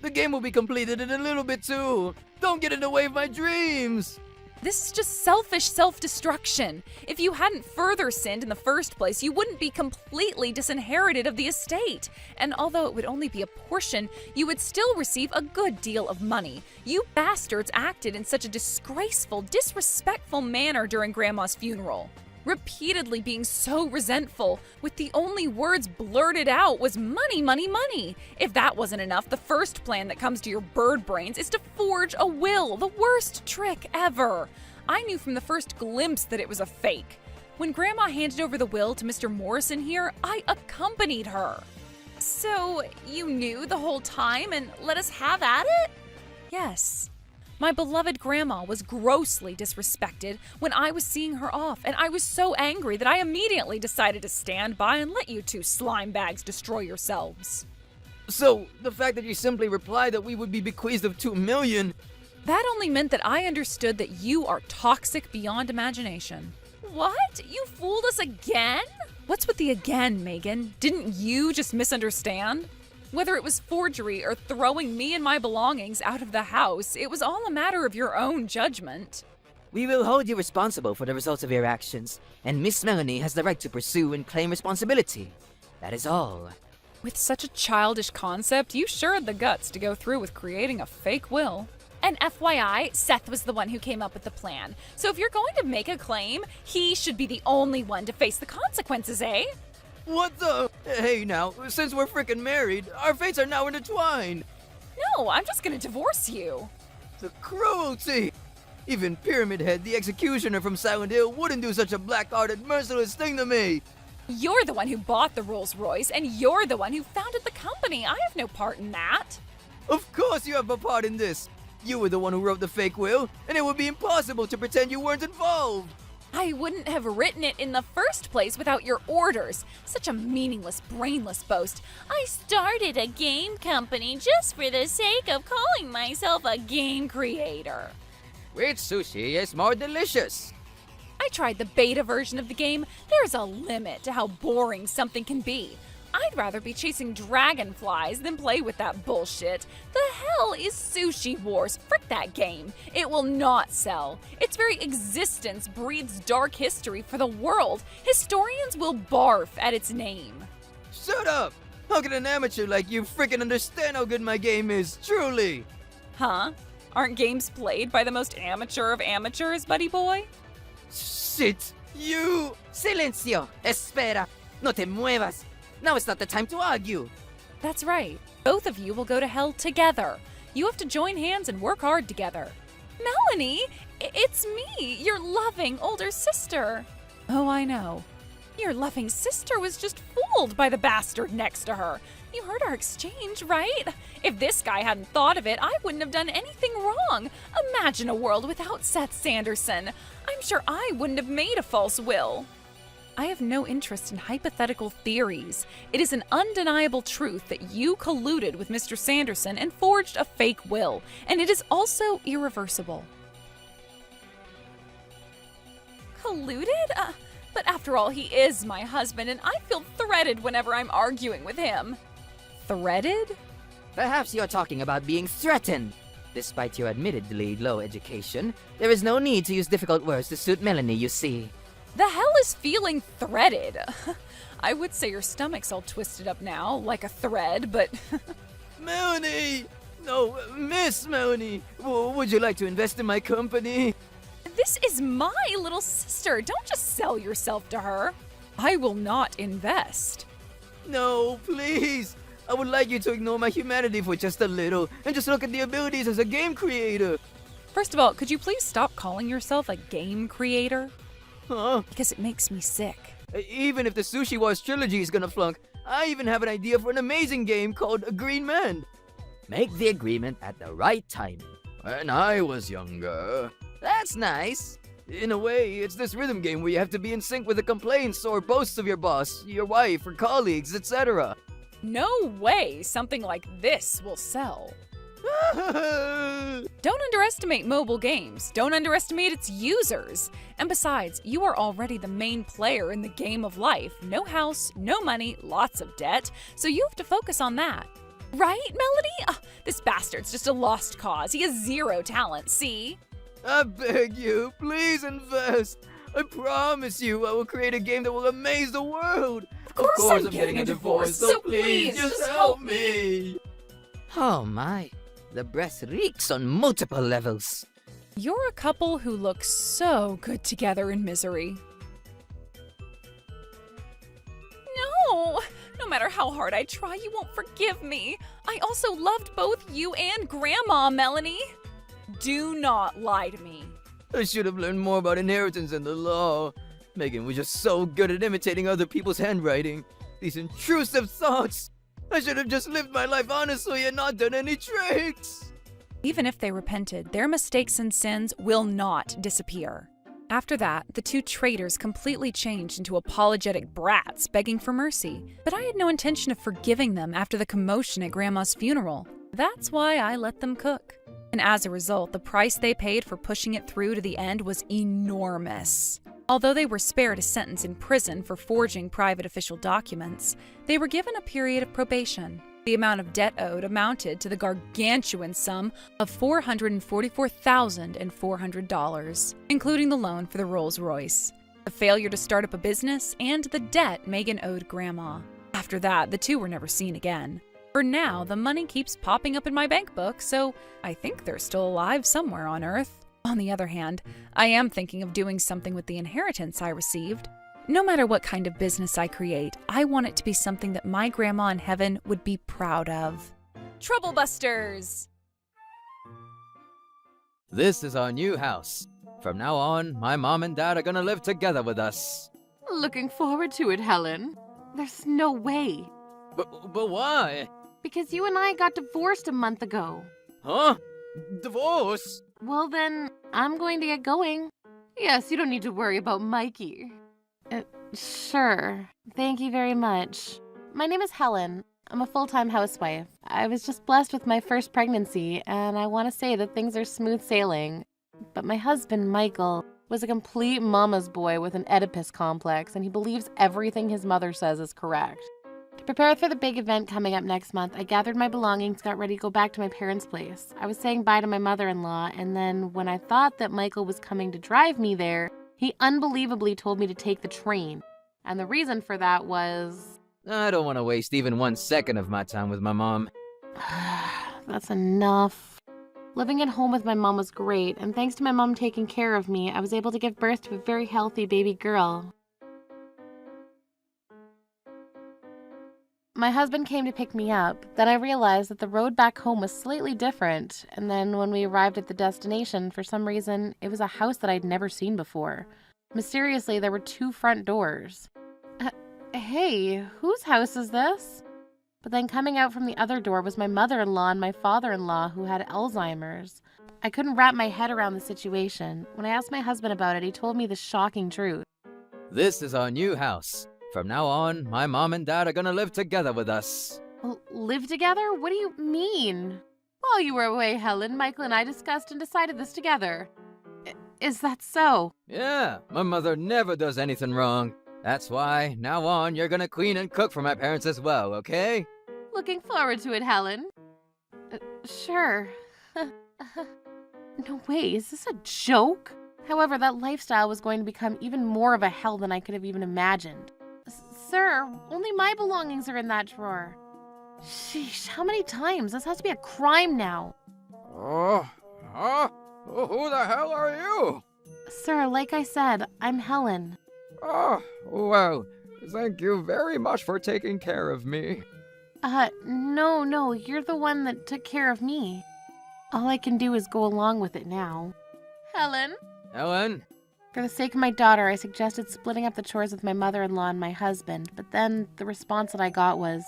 The game will be completed in a little bit too. Don't get in the way of my dreams. This is just selfish self-destruction. If you hadn't further sinned in the first place, you wouldn't be completely disinherited of the estate. And although it would only be a portion, you would still receive a good deal of money. You bastards acted in such a disgraceful, disrespectful manner during Grandma's funeral. Repeatedly being so resentful, with the only words blurted out was money, money, money. If that wasn't enough, the first plan that comes to your bird brains is to forge a will, the worst trick ever. I knew from the first glimpse that it was a fake. When Grandma handed over the will to Mr. Morrison here, I accompanied her. So, you knew the whole time and let us have at it? Yes. My beloved Grandma was grossly disrespected when I was seeing her off, and I was so angry that I immediately decided to stand by and let you two slime bags destroy yourselves. So, the fact that you simply replied that we would be bequeathed of 2 million... That only meant that I understood that you are toxic beyond imagination. What? You fooled us again? What's with the again, Megan? Didn't you just misunderstand? Whether it was forgery or throwing me and my belongings out of the house, it was all a matter of your own judgment. We will hold you responsible for the results of your actions, and Miss Melanie has the right to pursue and claim responsibility. That is all. With such a childish concept, you sure had the guts to go through with creating a fake will. And FYI, Seth was the one who came up with the plan. So if you're going to make a claim, he should be the only one to face the consequences, eh? What the? Hey now, since we're frickin' married, our fates are now intertwined. No, I'm just gonna divorce you. The cruelty! Even Pyramid Head, the executioner from Silent Hill, wouldn't do such a black-hearted, merciless thing to me! You're the one who bought the Rolls Royce, and you're the one who founded the company. I have no part in that. Of course you have a part in this! You were the one who wrote the fake will, and it would be impossible to pretend you weren't involved! I wouldn't have written it in the first place without your orders. Such a meaningless, brainless boast. I started a game company just for the sake of calling myself a game creator. Which sushi is more delicious? I tried the beta version of the game. There's a limit to how boring something can be. I'd rather be chasing dragonflies than play with that bullshit. The hell is Sushi Wars? Frick that game. It will not sell. Its very existence breathes dark history for the world. Historians will barf at its name. Shut up! How can an amateur like you frickin' understand how good my game is, truly? Huh? Aren't games played by the most amateur of amateurs, buddy boy? Shit! You... Silencio! Espera! No te muevas! Now it's not the time to argue. That's right. Both of you will go to hell together. You have to join hands and work hard together. Melanie, it's me, your loving older sister. Oh, I know. Your loving sister was just fooled by the bastard next to her. You heard our exchange, right? If this guy hadn't thought of it, I wouldn't have done anything wrong. Imagine a world without Seth Sanderson. I'm sure I wouldn't have made a false will. I have no interest in hypothetical theories. It is an undeniable truth that you colluded with Mr. Sanderson and forged a fake will, and it is also irreversible. Colluded? But after all, he is my husband, and I feel threatened whenever I'm arguing with him. Threatened? Perhaps you're talking about being threatened. Despite your admittedly low education, there is no need to use difficult words to suit Melanie, you see. The hell is feeling threaded? I would say your stomach's all twisted up now, like a thread, but... Melanie! No, Miss Melanie! Would you like to invest in my company? This is my little sister. Don't just sell yourself to her. I will not invest. No, please! I would like you to ignore my humanity for just a little and just look at the abilities as a game creator. First of all, could you please stop calling yourself a game creator? Huh? Because it makes me sick. Even if the Sushi Wars trilogy is gonna flunk, I even have an idea for an amazing game called A Green Man. Make the agreement at the right time. When I was younger. That's nice. In a way, it's this rhythm game where you have to be in sync with the complaints or boasts of your boss, your wife, or colleagues, etc. No way something like this will sell. Don't underestimate mobile games. Don't underestimate its users. And besides, you are already the main player in the game of life. No house, no money, lots of debt. So you have to focus on that. Right, Melody? This bastard's just a lost cause. He has zero talent, see? I beg you, please invest. I promise you I will create a game that will amaze the world. Of course I'm getting a divorce, so please just help me. Oh my. The breath reeks on multiple levels. You're a couple who look so good together in misery. No! No matter how hard I try, you won't forgive me. I also loved both you and Grandma, Melanie. Do not lie to me. I should have learned more about inheritance and the law. Megan was just so good at imitating other people's handwriting. These intrusive thoughts! I should have just lived my life honestly and not done any tricks! Even if they repented, their mistakes and sins will not disappear. After that, the two traitors completely changed into apologetic brats begging for mercy. But I had no intention of forgiving them after the commotion at Grandma's funeral. That's why I let them cook. And as a result, the price they paid for pushing it through to the end was enormous. Although they were spared a sentence in prison for forging private official documents, they were given a period of probation. The amount of debt owed amounted to the gargantuan sum of $444,400, including the loan for the Rolls-Royce, the failure to start up a business, and the debt Megan owed Grandma. After that, the two were never seen again. For now, the money keeps popping up in my bank book, so I think they're still alive somewhere on Earth. On the other hand, I am thinking of doing something with the inheritance I received. No matter what kind of business I create, I want it to be something that my grandma in heaven would be proud of. Troublebusters! This is our new house. From now on, my mom and dad are gonna live together with us. Looking forward to it, Helen. There's no way. But why? Because you and I got divorced a month ago. Huh? Divorce? Well then, I'm going to get going. Yes, you don't need to worry about Mikey. Sure. Thank you very much. My name is Helen. I'm a full-time housewife. I was just blessed with my first pregnancy, and I want to say that things are smooth sailing. But my husband, Michael, was a complete mama's boy with an Oedipus complex, and he believes everything his mother says is correct. To prepare for the big event coming up next month, I gathered my belongings, got ready to go back to my parents' place. I was saying bye to my mother-in-law, and then when I thought that Michael was coming to drive me there, he unbelievably told me to take the train. And the reason for that was... I don't want to waste even 1 second of my time with my mom. That's enough. Living at home with my mom was great, and thanks to my mom taking care of me, I was able to give birth to a very healthy baby girl. My husband came to pick me up. Then I realized that the road back home was slightly different, and then when we arrived at the destination, for some reason, it was a house that I'd never seen before. Mysteriously, there were 2 front doors. Hey, whose house is this? But then coming out from the other door was my mother-in-law and my father-in-law who had Alzheimer's. I couldn't wrap my head around the situation. When I asked my husband about it, he told me the shocking truth. This is our new house. From now on, my mom and dad are gonna live together with us. Live together? What do you mean? While you were away, Helen, Michael and I discussed and decided this together. Is that so? Yeah, my mother never does anything wrong. That's why, now on, you're gonna clean and cook for my parents as well, okay? Looking forward to it, Helen. Sure. No way, is this a joke? However, that lifestyle was going to become even more of a hell than I could have even imagined. Sir, only my belongings are in that drawer. Sheesh, how many times? This has to be a crime now. Who the hell are you? Sir, like I said, I'm Helen. Oh, well, thank you very much for taking care of me. No, you're the one that took care of me. All I can do is go along with it now. Helen? Ellen? For the sake of my daughter, I suggested splitting up the chores with my mother-in-law and my husband, but then the response that I got was,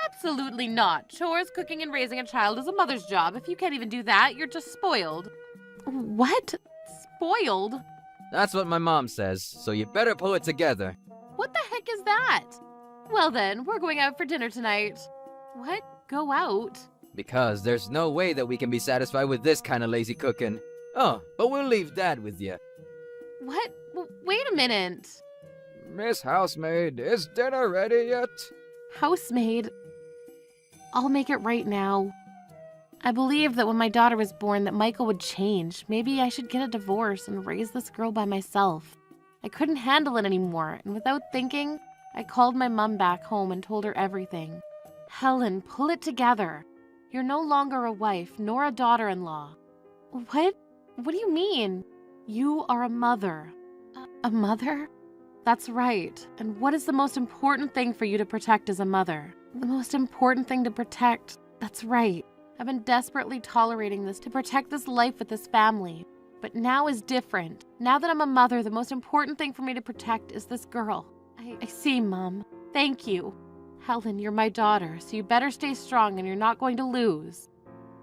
absolutely not. Chores, cooking, and raising a child is a mother's job. If you can't even do that, you're just spoiled. What? Spoiled? That's what my mom says, so you better pull it together. What the heck is that? Well then, we're going out for dinner tonight. What? Go out? Because there's no way that we can be satisfied with this kind of lazy cooking. Oh, but we'll leave Dad with you. What? Wait a minute. Miss Housemaid, is dinner ready yet? Housemaid? I'll make it right now. I believed that when my daughter was born that Michael would change. Maybe I should get a divorce and raise this girl by myself. I couldn't handle it anymore, and without thinking, I called my mom back home and told her everything. Helen, pull it together. You're no longer a wife, nor a daughter-in-law. What? What do you mean? You are a mother. A mother? That's right. And what is the most important thing for you to protect as a mother? The most important thing to protect. That's right. I've been desperately tolerating this to protect this life with this family. But now is different. Now that I'm a mother, the most important thing for me to protect is this girl. I see, Mom. Thank you. Helen, you're my daughter, so you better stay strong and you're not going to lose.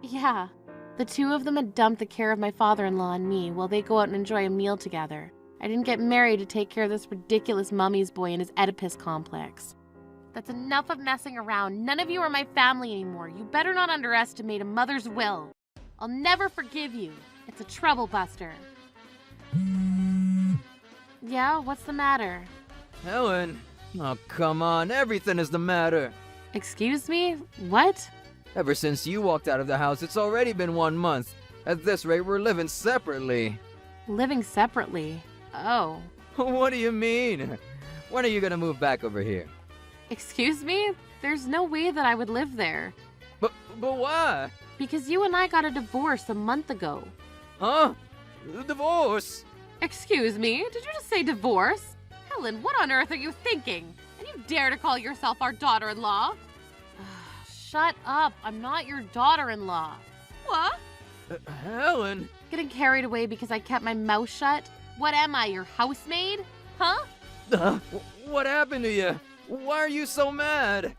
Yeah. The two of them had dumped the care of my father-in-law on me while they go out and enjoy a meal together. I didn't get married to take care of this ridiculous mummy's boy and his Oedipus complex. That's enough of messing around. None of you are my family anymore. You better not underestimate a mother's will. I'll never forgive you. It's a Troublebuster. Yeah, what's the matter? Helen! Oh, come on, everything is the matter. Excuse me? What? Ever since you walked out of the house, it's already been 1 month. At this rate, we're living separately. Living separately? Oh. What do you mean? When are you gonna move back over here? Excuse me? There's no way that I would live there. But why? Because you and I got a divorce a month ago. Huh? Divorce? Excuse me? Did you just say divorce? Helen, what on earth are you thinking? And you dare to call yourself our daughter-in-law? Shut up. I'm not your daughter-in-law. What? Helen? Getting carried away because I kept my mouth shut? What am I, your housemaid? Huh? What happened to you? Why are you so mad?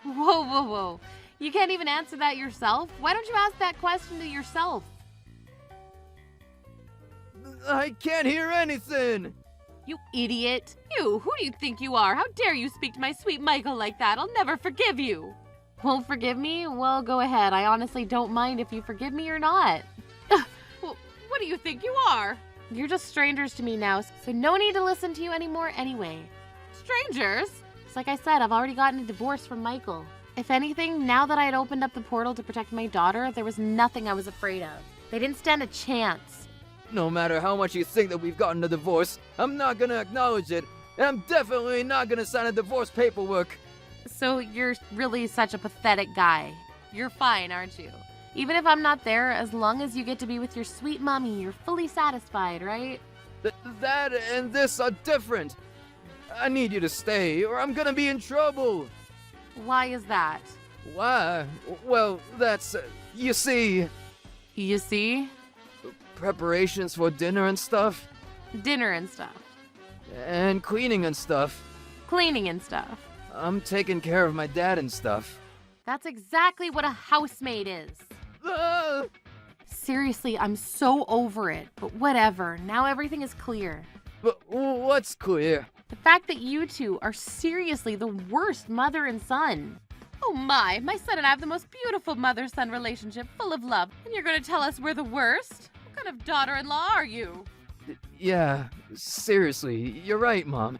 Whoa. You can't even answer that yourself? Why don't you ask that question to yourself? I can't hear anything. You idiot. You, who do you think you are? How dare you speak to my sweet Michael like that? I'll never forgive you. Won't forgive me? Well, go ahead. I honestly don't mind if you forgive me or not. Well, what do you think you are? You're just strangers to me now, so no need to listen to you anymore anyway. Strangers? It's like I said, I've already gotten a divorce from Michael. If anything, now that I had opened up the portal to protect my daughter, there was nothing I was afraid of. They didn't stand a chance. No matter how much you think that we've gotten a divorce, I'm not gonna acknowledge it, and I'm definitely not gonna sign a divorce paperwork. So you're really such a pathetic guy. You're fine, aren't you? Even if I'm not there, as long as you get to be with your sweet mommy, you're fully satisfied, right? That and this are different. I need you to stay, or I'm gonna be in trouble. Why is that? Why? Well, that's, you see, You see? preparations for dinner and stuff, Dinner and stuff. and cleaning and stuff. Cleaning and stuff. I'm taking care of my dad and stuff. That's exactly what a housemaid is. Ah! Seriously, I'm so over it. But whatever, now everything is clear. But what's clear? The fact that you two are seriously the worst mother and son. Oh my son and I have the most beautiful mother-son relationship, full of love. And you're gonna tell us we're the worst? What kind of daughter-in-law are you? Yeah, seriously, you're right, Mom.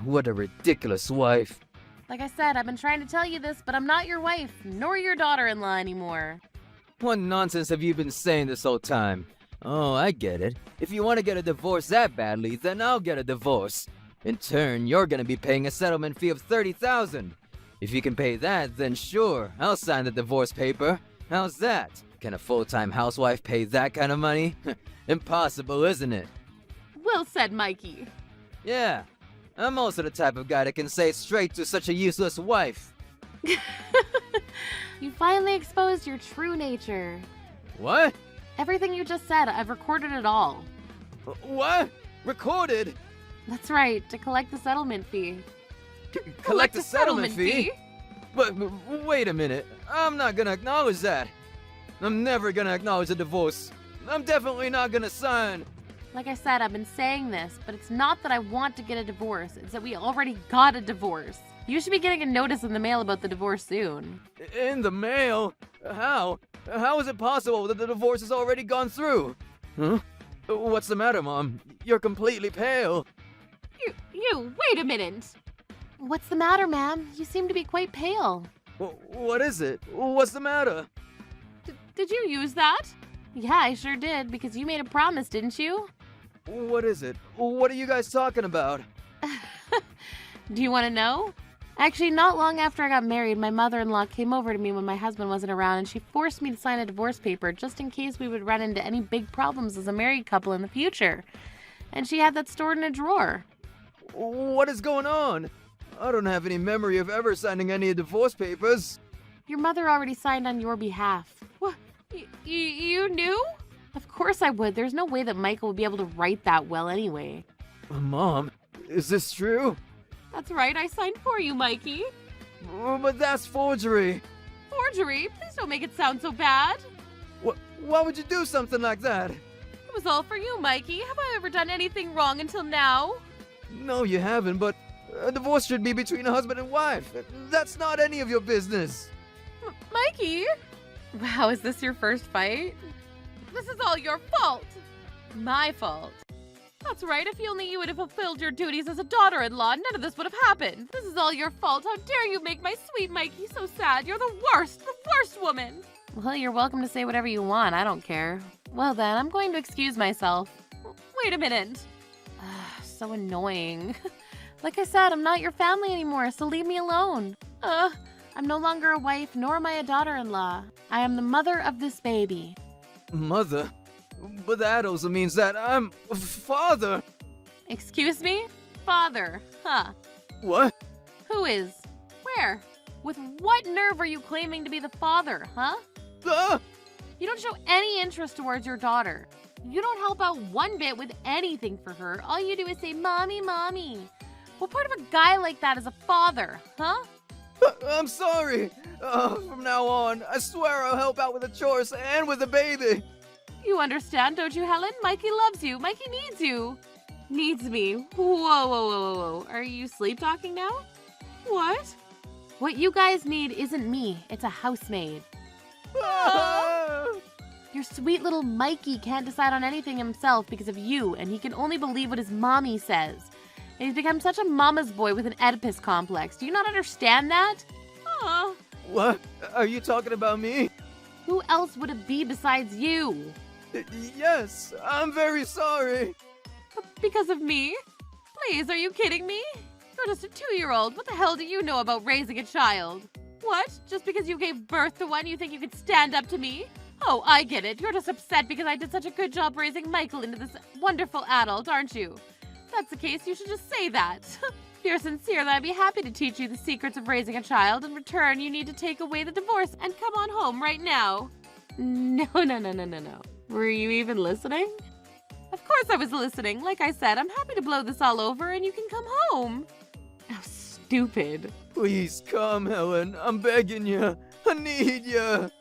What a ridiculous wife. Like I said, I've been trying to tell you this, but I'm not your wife, nor your daughter-in-law anymore. What nonsense have you been saying this whole time? Oh, I get it. If you want to get a divorce that badly, then I'll get a divorce. In turn, you're gonna be paying a settlement fee of $30,000. If you can pay that, then sure, I'll sign the divorce paper. How's that? Can a full-time housewife pay that kind of money? Impossible, isn't it? Well said, Mikey. Yeah, I'm also the type of guy that can say straight to such a useless wife. You finally exposed your true nature. What? Everything you just said, I've recorded it all. What? Recorded? That's right, to collect the settlement fee. Collect a settlement fee? But wait a minute, I'm not gonna acknowledge that. I'm never gonna acknowledge a divorce. I'm definitely not gonna sign. Like I said, I've been saying this, but it's not that I want to get a divorce. It's that we already got a divorce. You should be getting a notice in the mail about the divorce soon. In the mail? How? How is it possible that the divorce has already gone through? Huh? What's the matter, Mom? You're completely pale. You, wait a minute. What's the matter, ma'am? You seem to be quite pale. What is it? What's the matter? Did you use that? Yeah, I sure did, because you made a promise, didn't you? What is it? What are you guys talking about? Do you want to know? Actually, not long after I got married, my mother-in-law came over to me when my husband wasn't around, and she forced me to sign a divorce paper just in case we would run into any big problems as a married couple in the future. And she had that stored in a drawer. What is going on? I don't have any memory of ever signing any divorce papers. Your mother already signed on your behalf. What? You knew? Of course I would. There's no way that Michael would be able to write that well anyway. Mom, is this true? That's right, I signed for you, Mikey. But that's forgery. Forgery? Please don't make it sound so bad. Why would you do something like that? It was all for you, Mikey. Have I ever done anything wrong until now? No, you haven't, but a divorce should be between a husband and wife. That's not any of your business. Mikey? Wow, is this your first fight? This is all your fault. My fault. That's right, if only you would have fulfilled your duties as a daughter-in-law, none of this would have happened. This is all your fault. How dare you make my sweet Mikey so sad? You're the worst woman. Well, you're welcome to say whatever you want. I don't care. Well then, I'm going to excuse myself. Wait a minute. So annoying. Like I said, I'm not your family anymore, so leave me alone. I'm no longer a wife, nor am I a daughter-in-law. I am the mother of this baby. Mother? But that also means that I'm father. Excuse me? Father, huh? What? Who is? Where? With what nerve are you claiming to be the father, huh? You don't show any interest towards your daughter. You don't help out one bit with anything for her. All you do is say, Mommy, Mommy. What part of a guy like that is a father, huh? I'm sorry. From now on, I swear I'll help out with the chores and with the baby. You understand, don't you, Helen? Mikey loves you. Mikey needs you. Needs me. Whoa. Are you sleep talking now? What? What you guys need isn't me. It's a housemaid. Your sweet little Mikey can't decide on anything himself because of you, and he can only believe what his mommy says. And he's become such a mama's boy with an Oedipus complex. Do you not understand that? What? Are you talking about me? Who else would it be besides you? Yes, I'm very sorry. Because of me? Please, are you kidding me? You're just a 2-year-old. What the hell do you know about raising a child? What? Just because you gave birth to one, you think you could stand up to me? Oh, I get it. You're just upset because I did such a good job raising Michael into this wonderful adult, aren't you? If that's the case, you should just say that. If you're sincere, then I'd be happy to teach you the secrets of raising a child. In return, you need to take away the divorce and come on home right now. No. Were you even listening? Of course I was listening. Like I said, I'm happy to blow this all over and you can come home. How stupid. Please come, Helen. I'm begging you. I need you.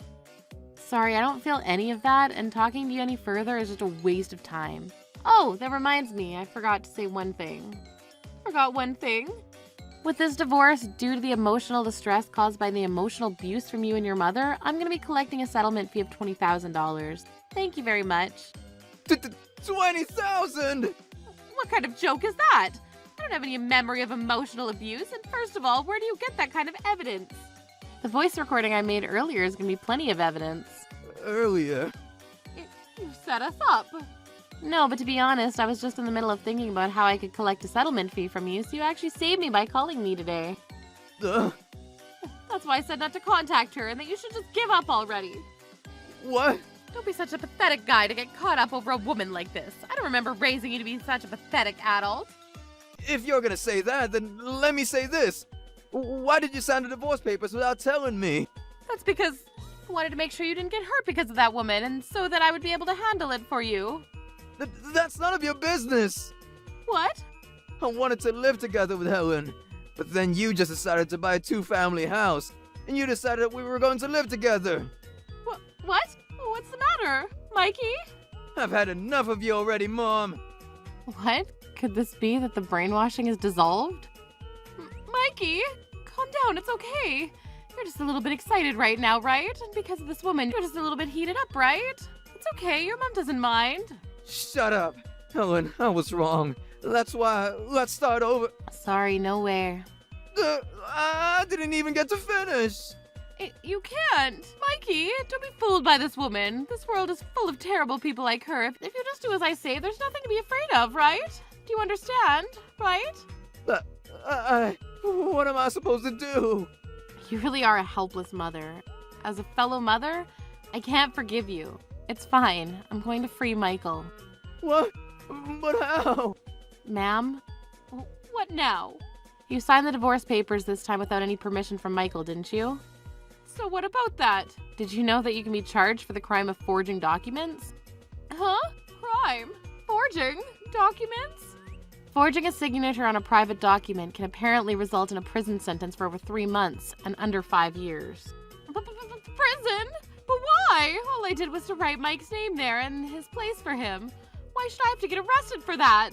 Sorry, I don't feel any of that, and talking to you any further is just a waste of time. Oh, that reminds me, I forgot to say one thing. With this divorce, due to the emotional distress caused by the emotional abuse from you and your mother, I'm going to be collecting a settlement fee of $20,000. Thank you very much. 20,000! What kind of joke is that? I don't have any memory of emotional abuse, and first of all, where do you get that kind of evidence? The voice recording I made earlier is going to be plenty of evidence. Earlier? You set us up. No, but to be honest, I was just in the middle of thinking about how I could collect a settlement fee from you, so you actually saved me by calling me today. That's why I said not to contact her and that you should just give up already. What? Don't be such a pathetic guy to get caught up over a woman like this. I don't remember raising you to be such a pathetic adult. If you're gonna say that, then let me say this. Why did you sign the divorce papers without telling me? That's because I wanted to make sure you didn't get hurt because of that woman, and so that I would be able to handle it for you. That's none of your business. What? I wanted to live together with Helen, but then you just decided to buy a 2-family house, and you decided that we were going to live together. What? What's the matter? Mikey? I've had enough of you already, Mom. What? Could this be that the brainwashing is dissolved? Mikey, calm down, it's okay. You're just a little bit excited right now, right? And because of this woman, you're just a little bit heated up, right? It's okay, your mom doesn't mind. Shut up. Helen, I was wrong. That's why, let's start over. Sorry, no way. I didn't even get to finish. You can't. Mikey, don't be fooled by this woman. This world is full of terrible people like her. If you just do as I say, there's nothing to be afraid of, right? Do you understand, right? What am I supposed to do? You really are a helpless mother. As a fellow mother, I can't forgive you. It's fine. I'm going to free Michael. What? But how? Ma'am? What now? You signed the divorce papers this time without any permission from Michael, didn't you? So what about that? Did you know that you can be charged for the crime of forging documents? Huh? Crime? Forging? Documents? Forging a signature on a private document can apparently result in a prison sentence for over 3 months and under 5 years. Prison? But why? All I did was to write Mike's name there and his place for him. Why should I have to get arrested for that?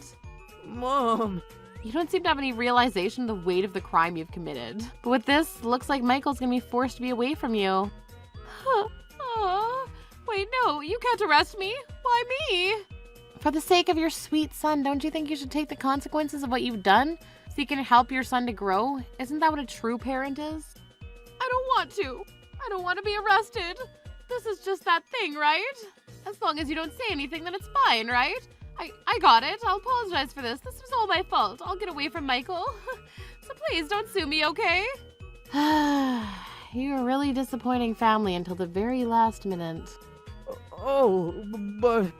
Mom! You don't seem to have any realization of the weight of the crime you've committed. But with this, looks like Michael's gonna be forced to be away from you. Wait, no, you can't arrest me. Why me? For the sake of your sweet son, don't you think you should take the consequences of what you've done so you can help your son to grow? Isn't that what a true parent is? I don't want to. I don't want to be arrested. This is just that thing, right? As long as you don't say anything, then it's fine, right? I got it. I'll apologize for this. This was all my fault. I'll get away from Michael. So please don't sue me, okay? You're a really disappointing family until the very last minute. Oh, but...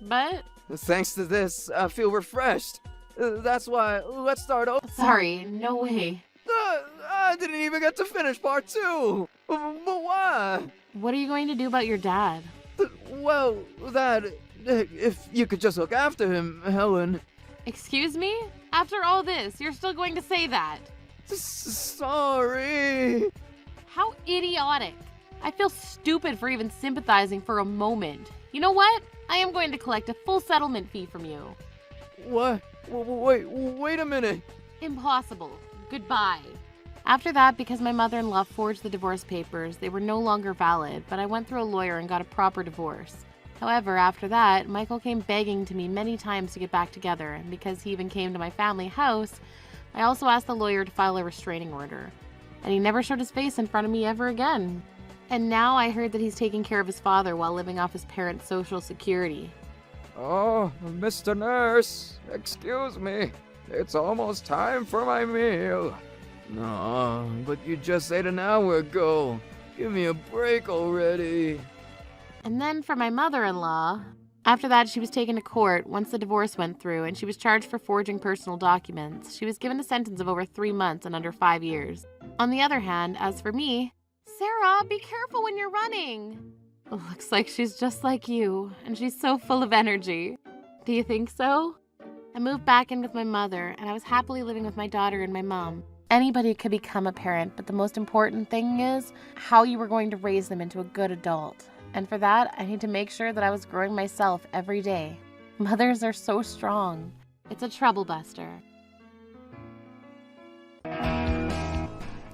But? Thanks to this, I feel refreshed. That's why, let's start over. Sorry, no way. I didn't even get to finish part 2. But why? What are you going to do about your dad? Well, if you could just look after him, Helen. Excuse me? After all this, you're still going to say that? Sorry. How idiotic. I feel stupid for even sympathizing for a moment. You know what? I am going to collect a full settlement fee from you. What? Wait a minute. Impossible. Goodbye. After that, because my mother-in-law forged the divorce papers, they were no longer valid, but I went through a lawyer and got a proper divorce. However, after that, Michael came begging to me many times to get back together, and because he even came to my family house, I also asked the lawyer to file a restraining order. And he never showed his face in front of me ever again. And now I heard that he's taking care of his father while living off his parents' social security. Oh, Mr. Nurse, excuse me. It's almost time for my meal. No, but you just ate an hour ago. Give me a break already. And then for my mother-in-law, after that she was taken to court once the divorce went through and she was charged for forging personal documents. She was given a sentence of over 3 months and under 5 years. On the other hand, as for me, Sarah, be careful when you're running. Looks like she's just like you, and she's so full of energy. Do you think so? I moved back in with my mother, and I was happily living with my daughter and my mom. Anybody could become a parent, but the most important thing is how you were going to raise them into a good adult. And for that, I need to make sure that I was growing myself every day. Mothers are so strong. It's a Troublebuster.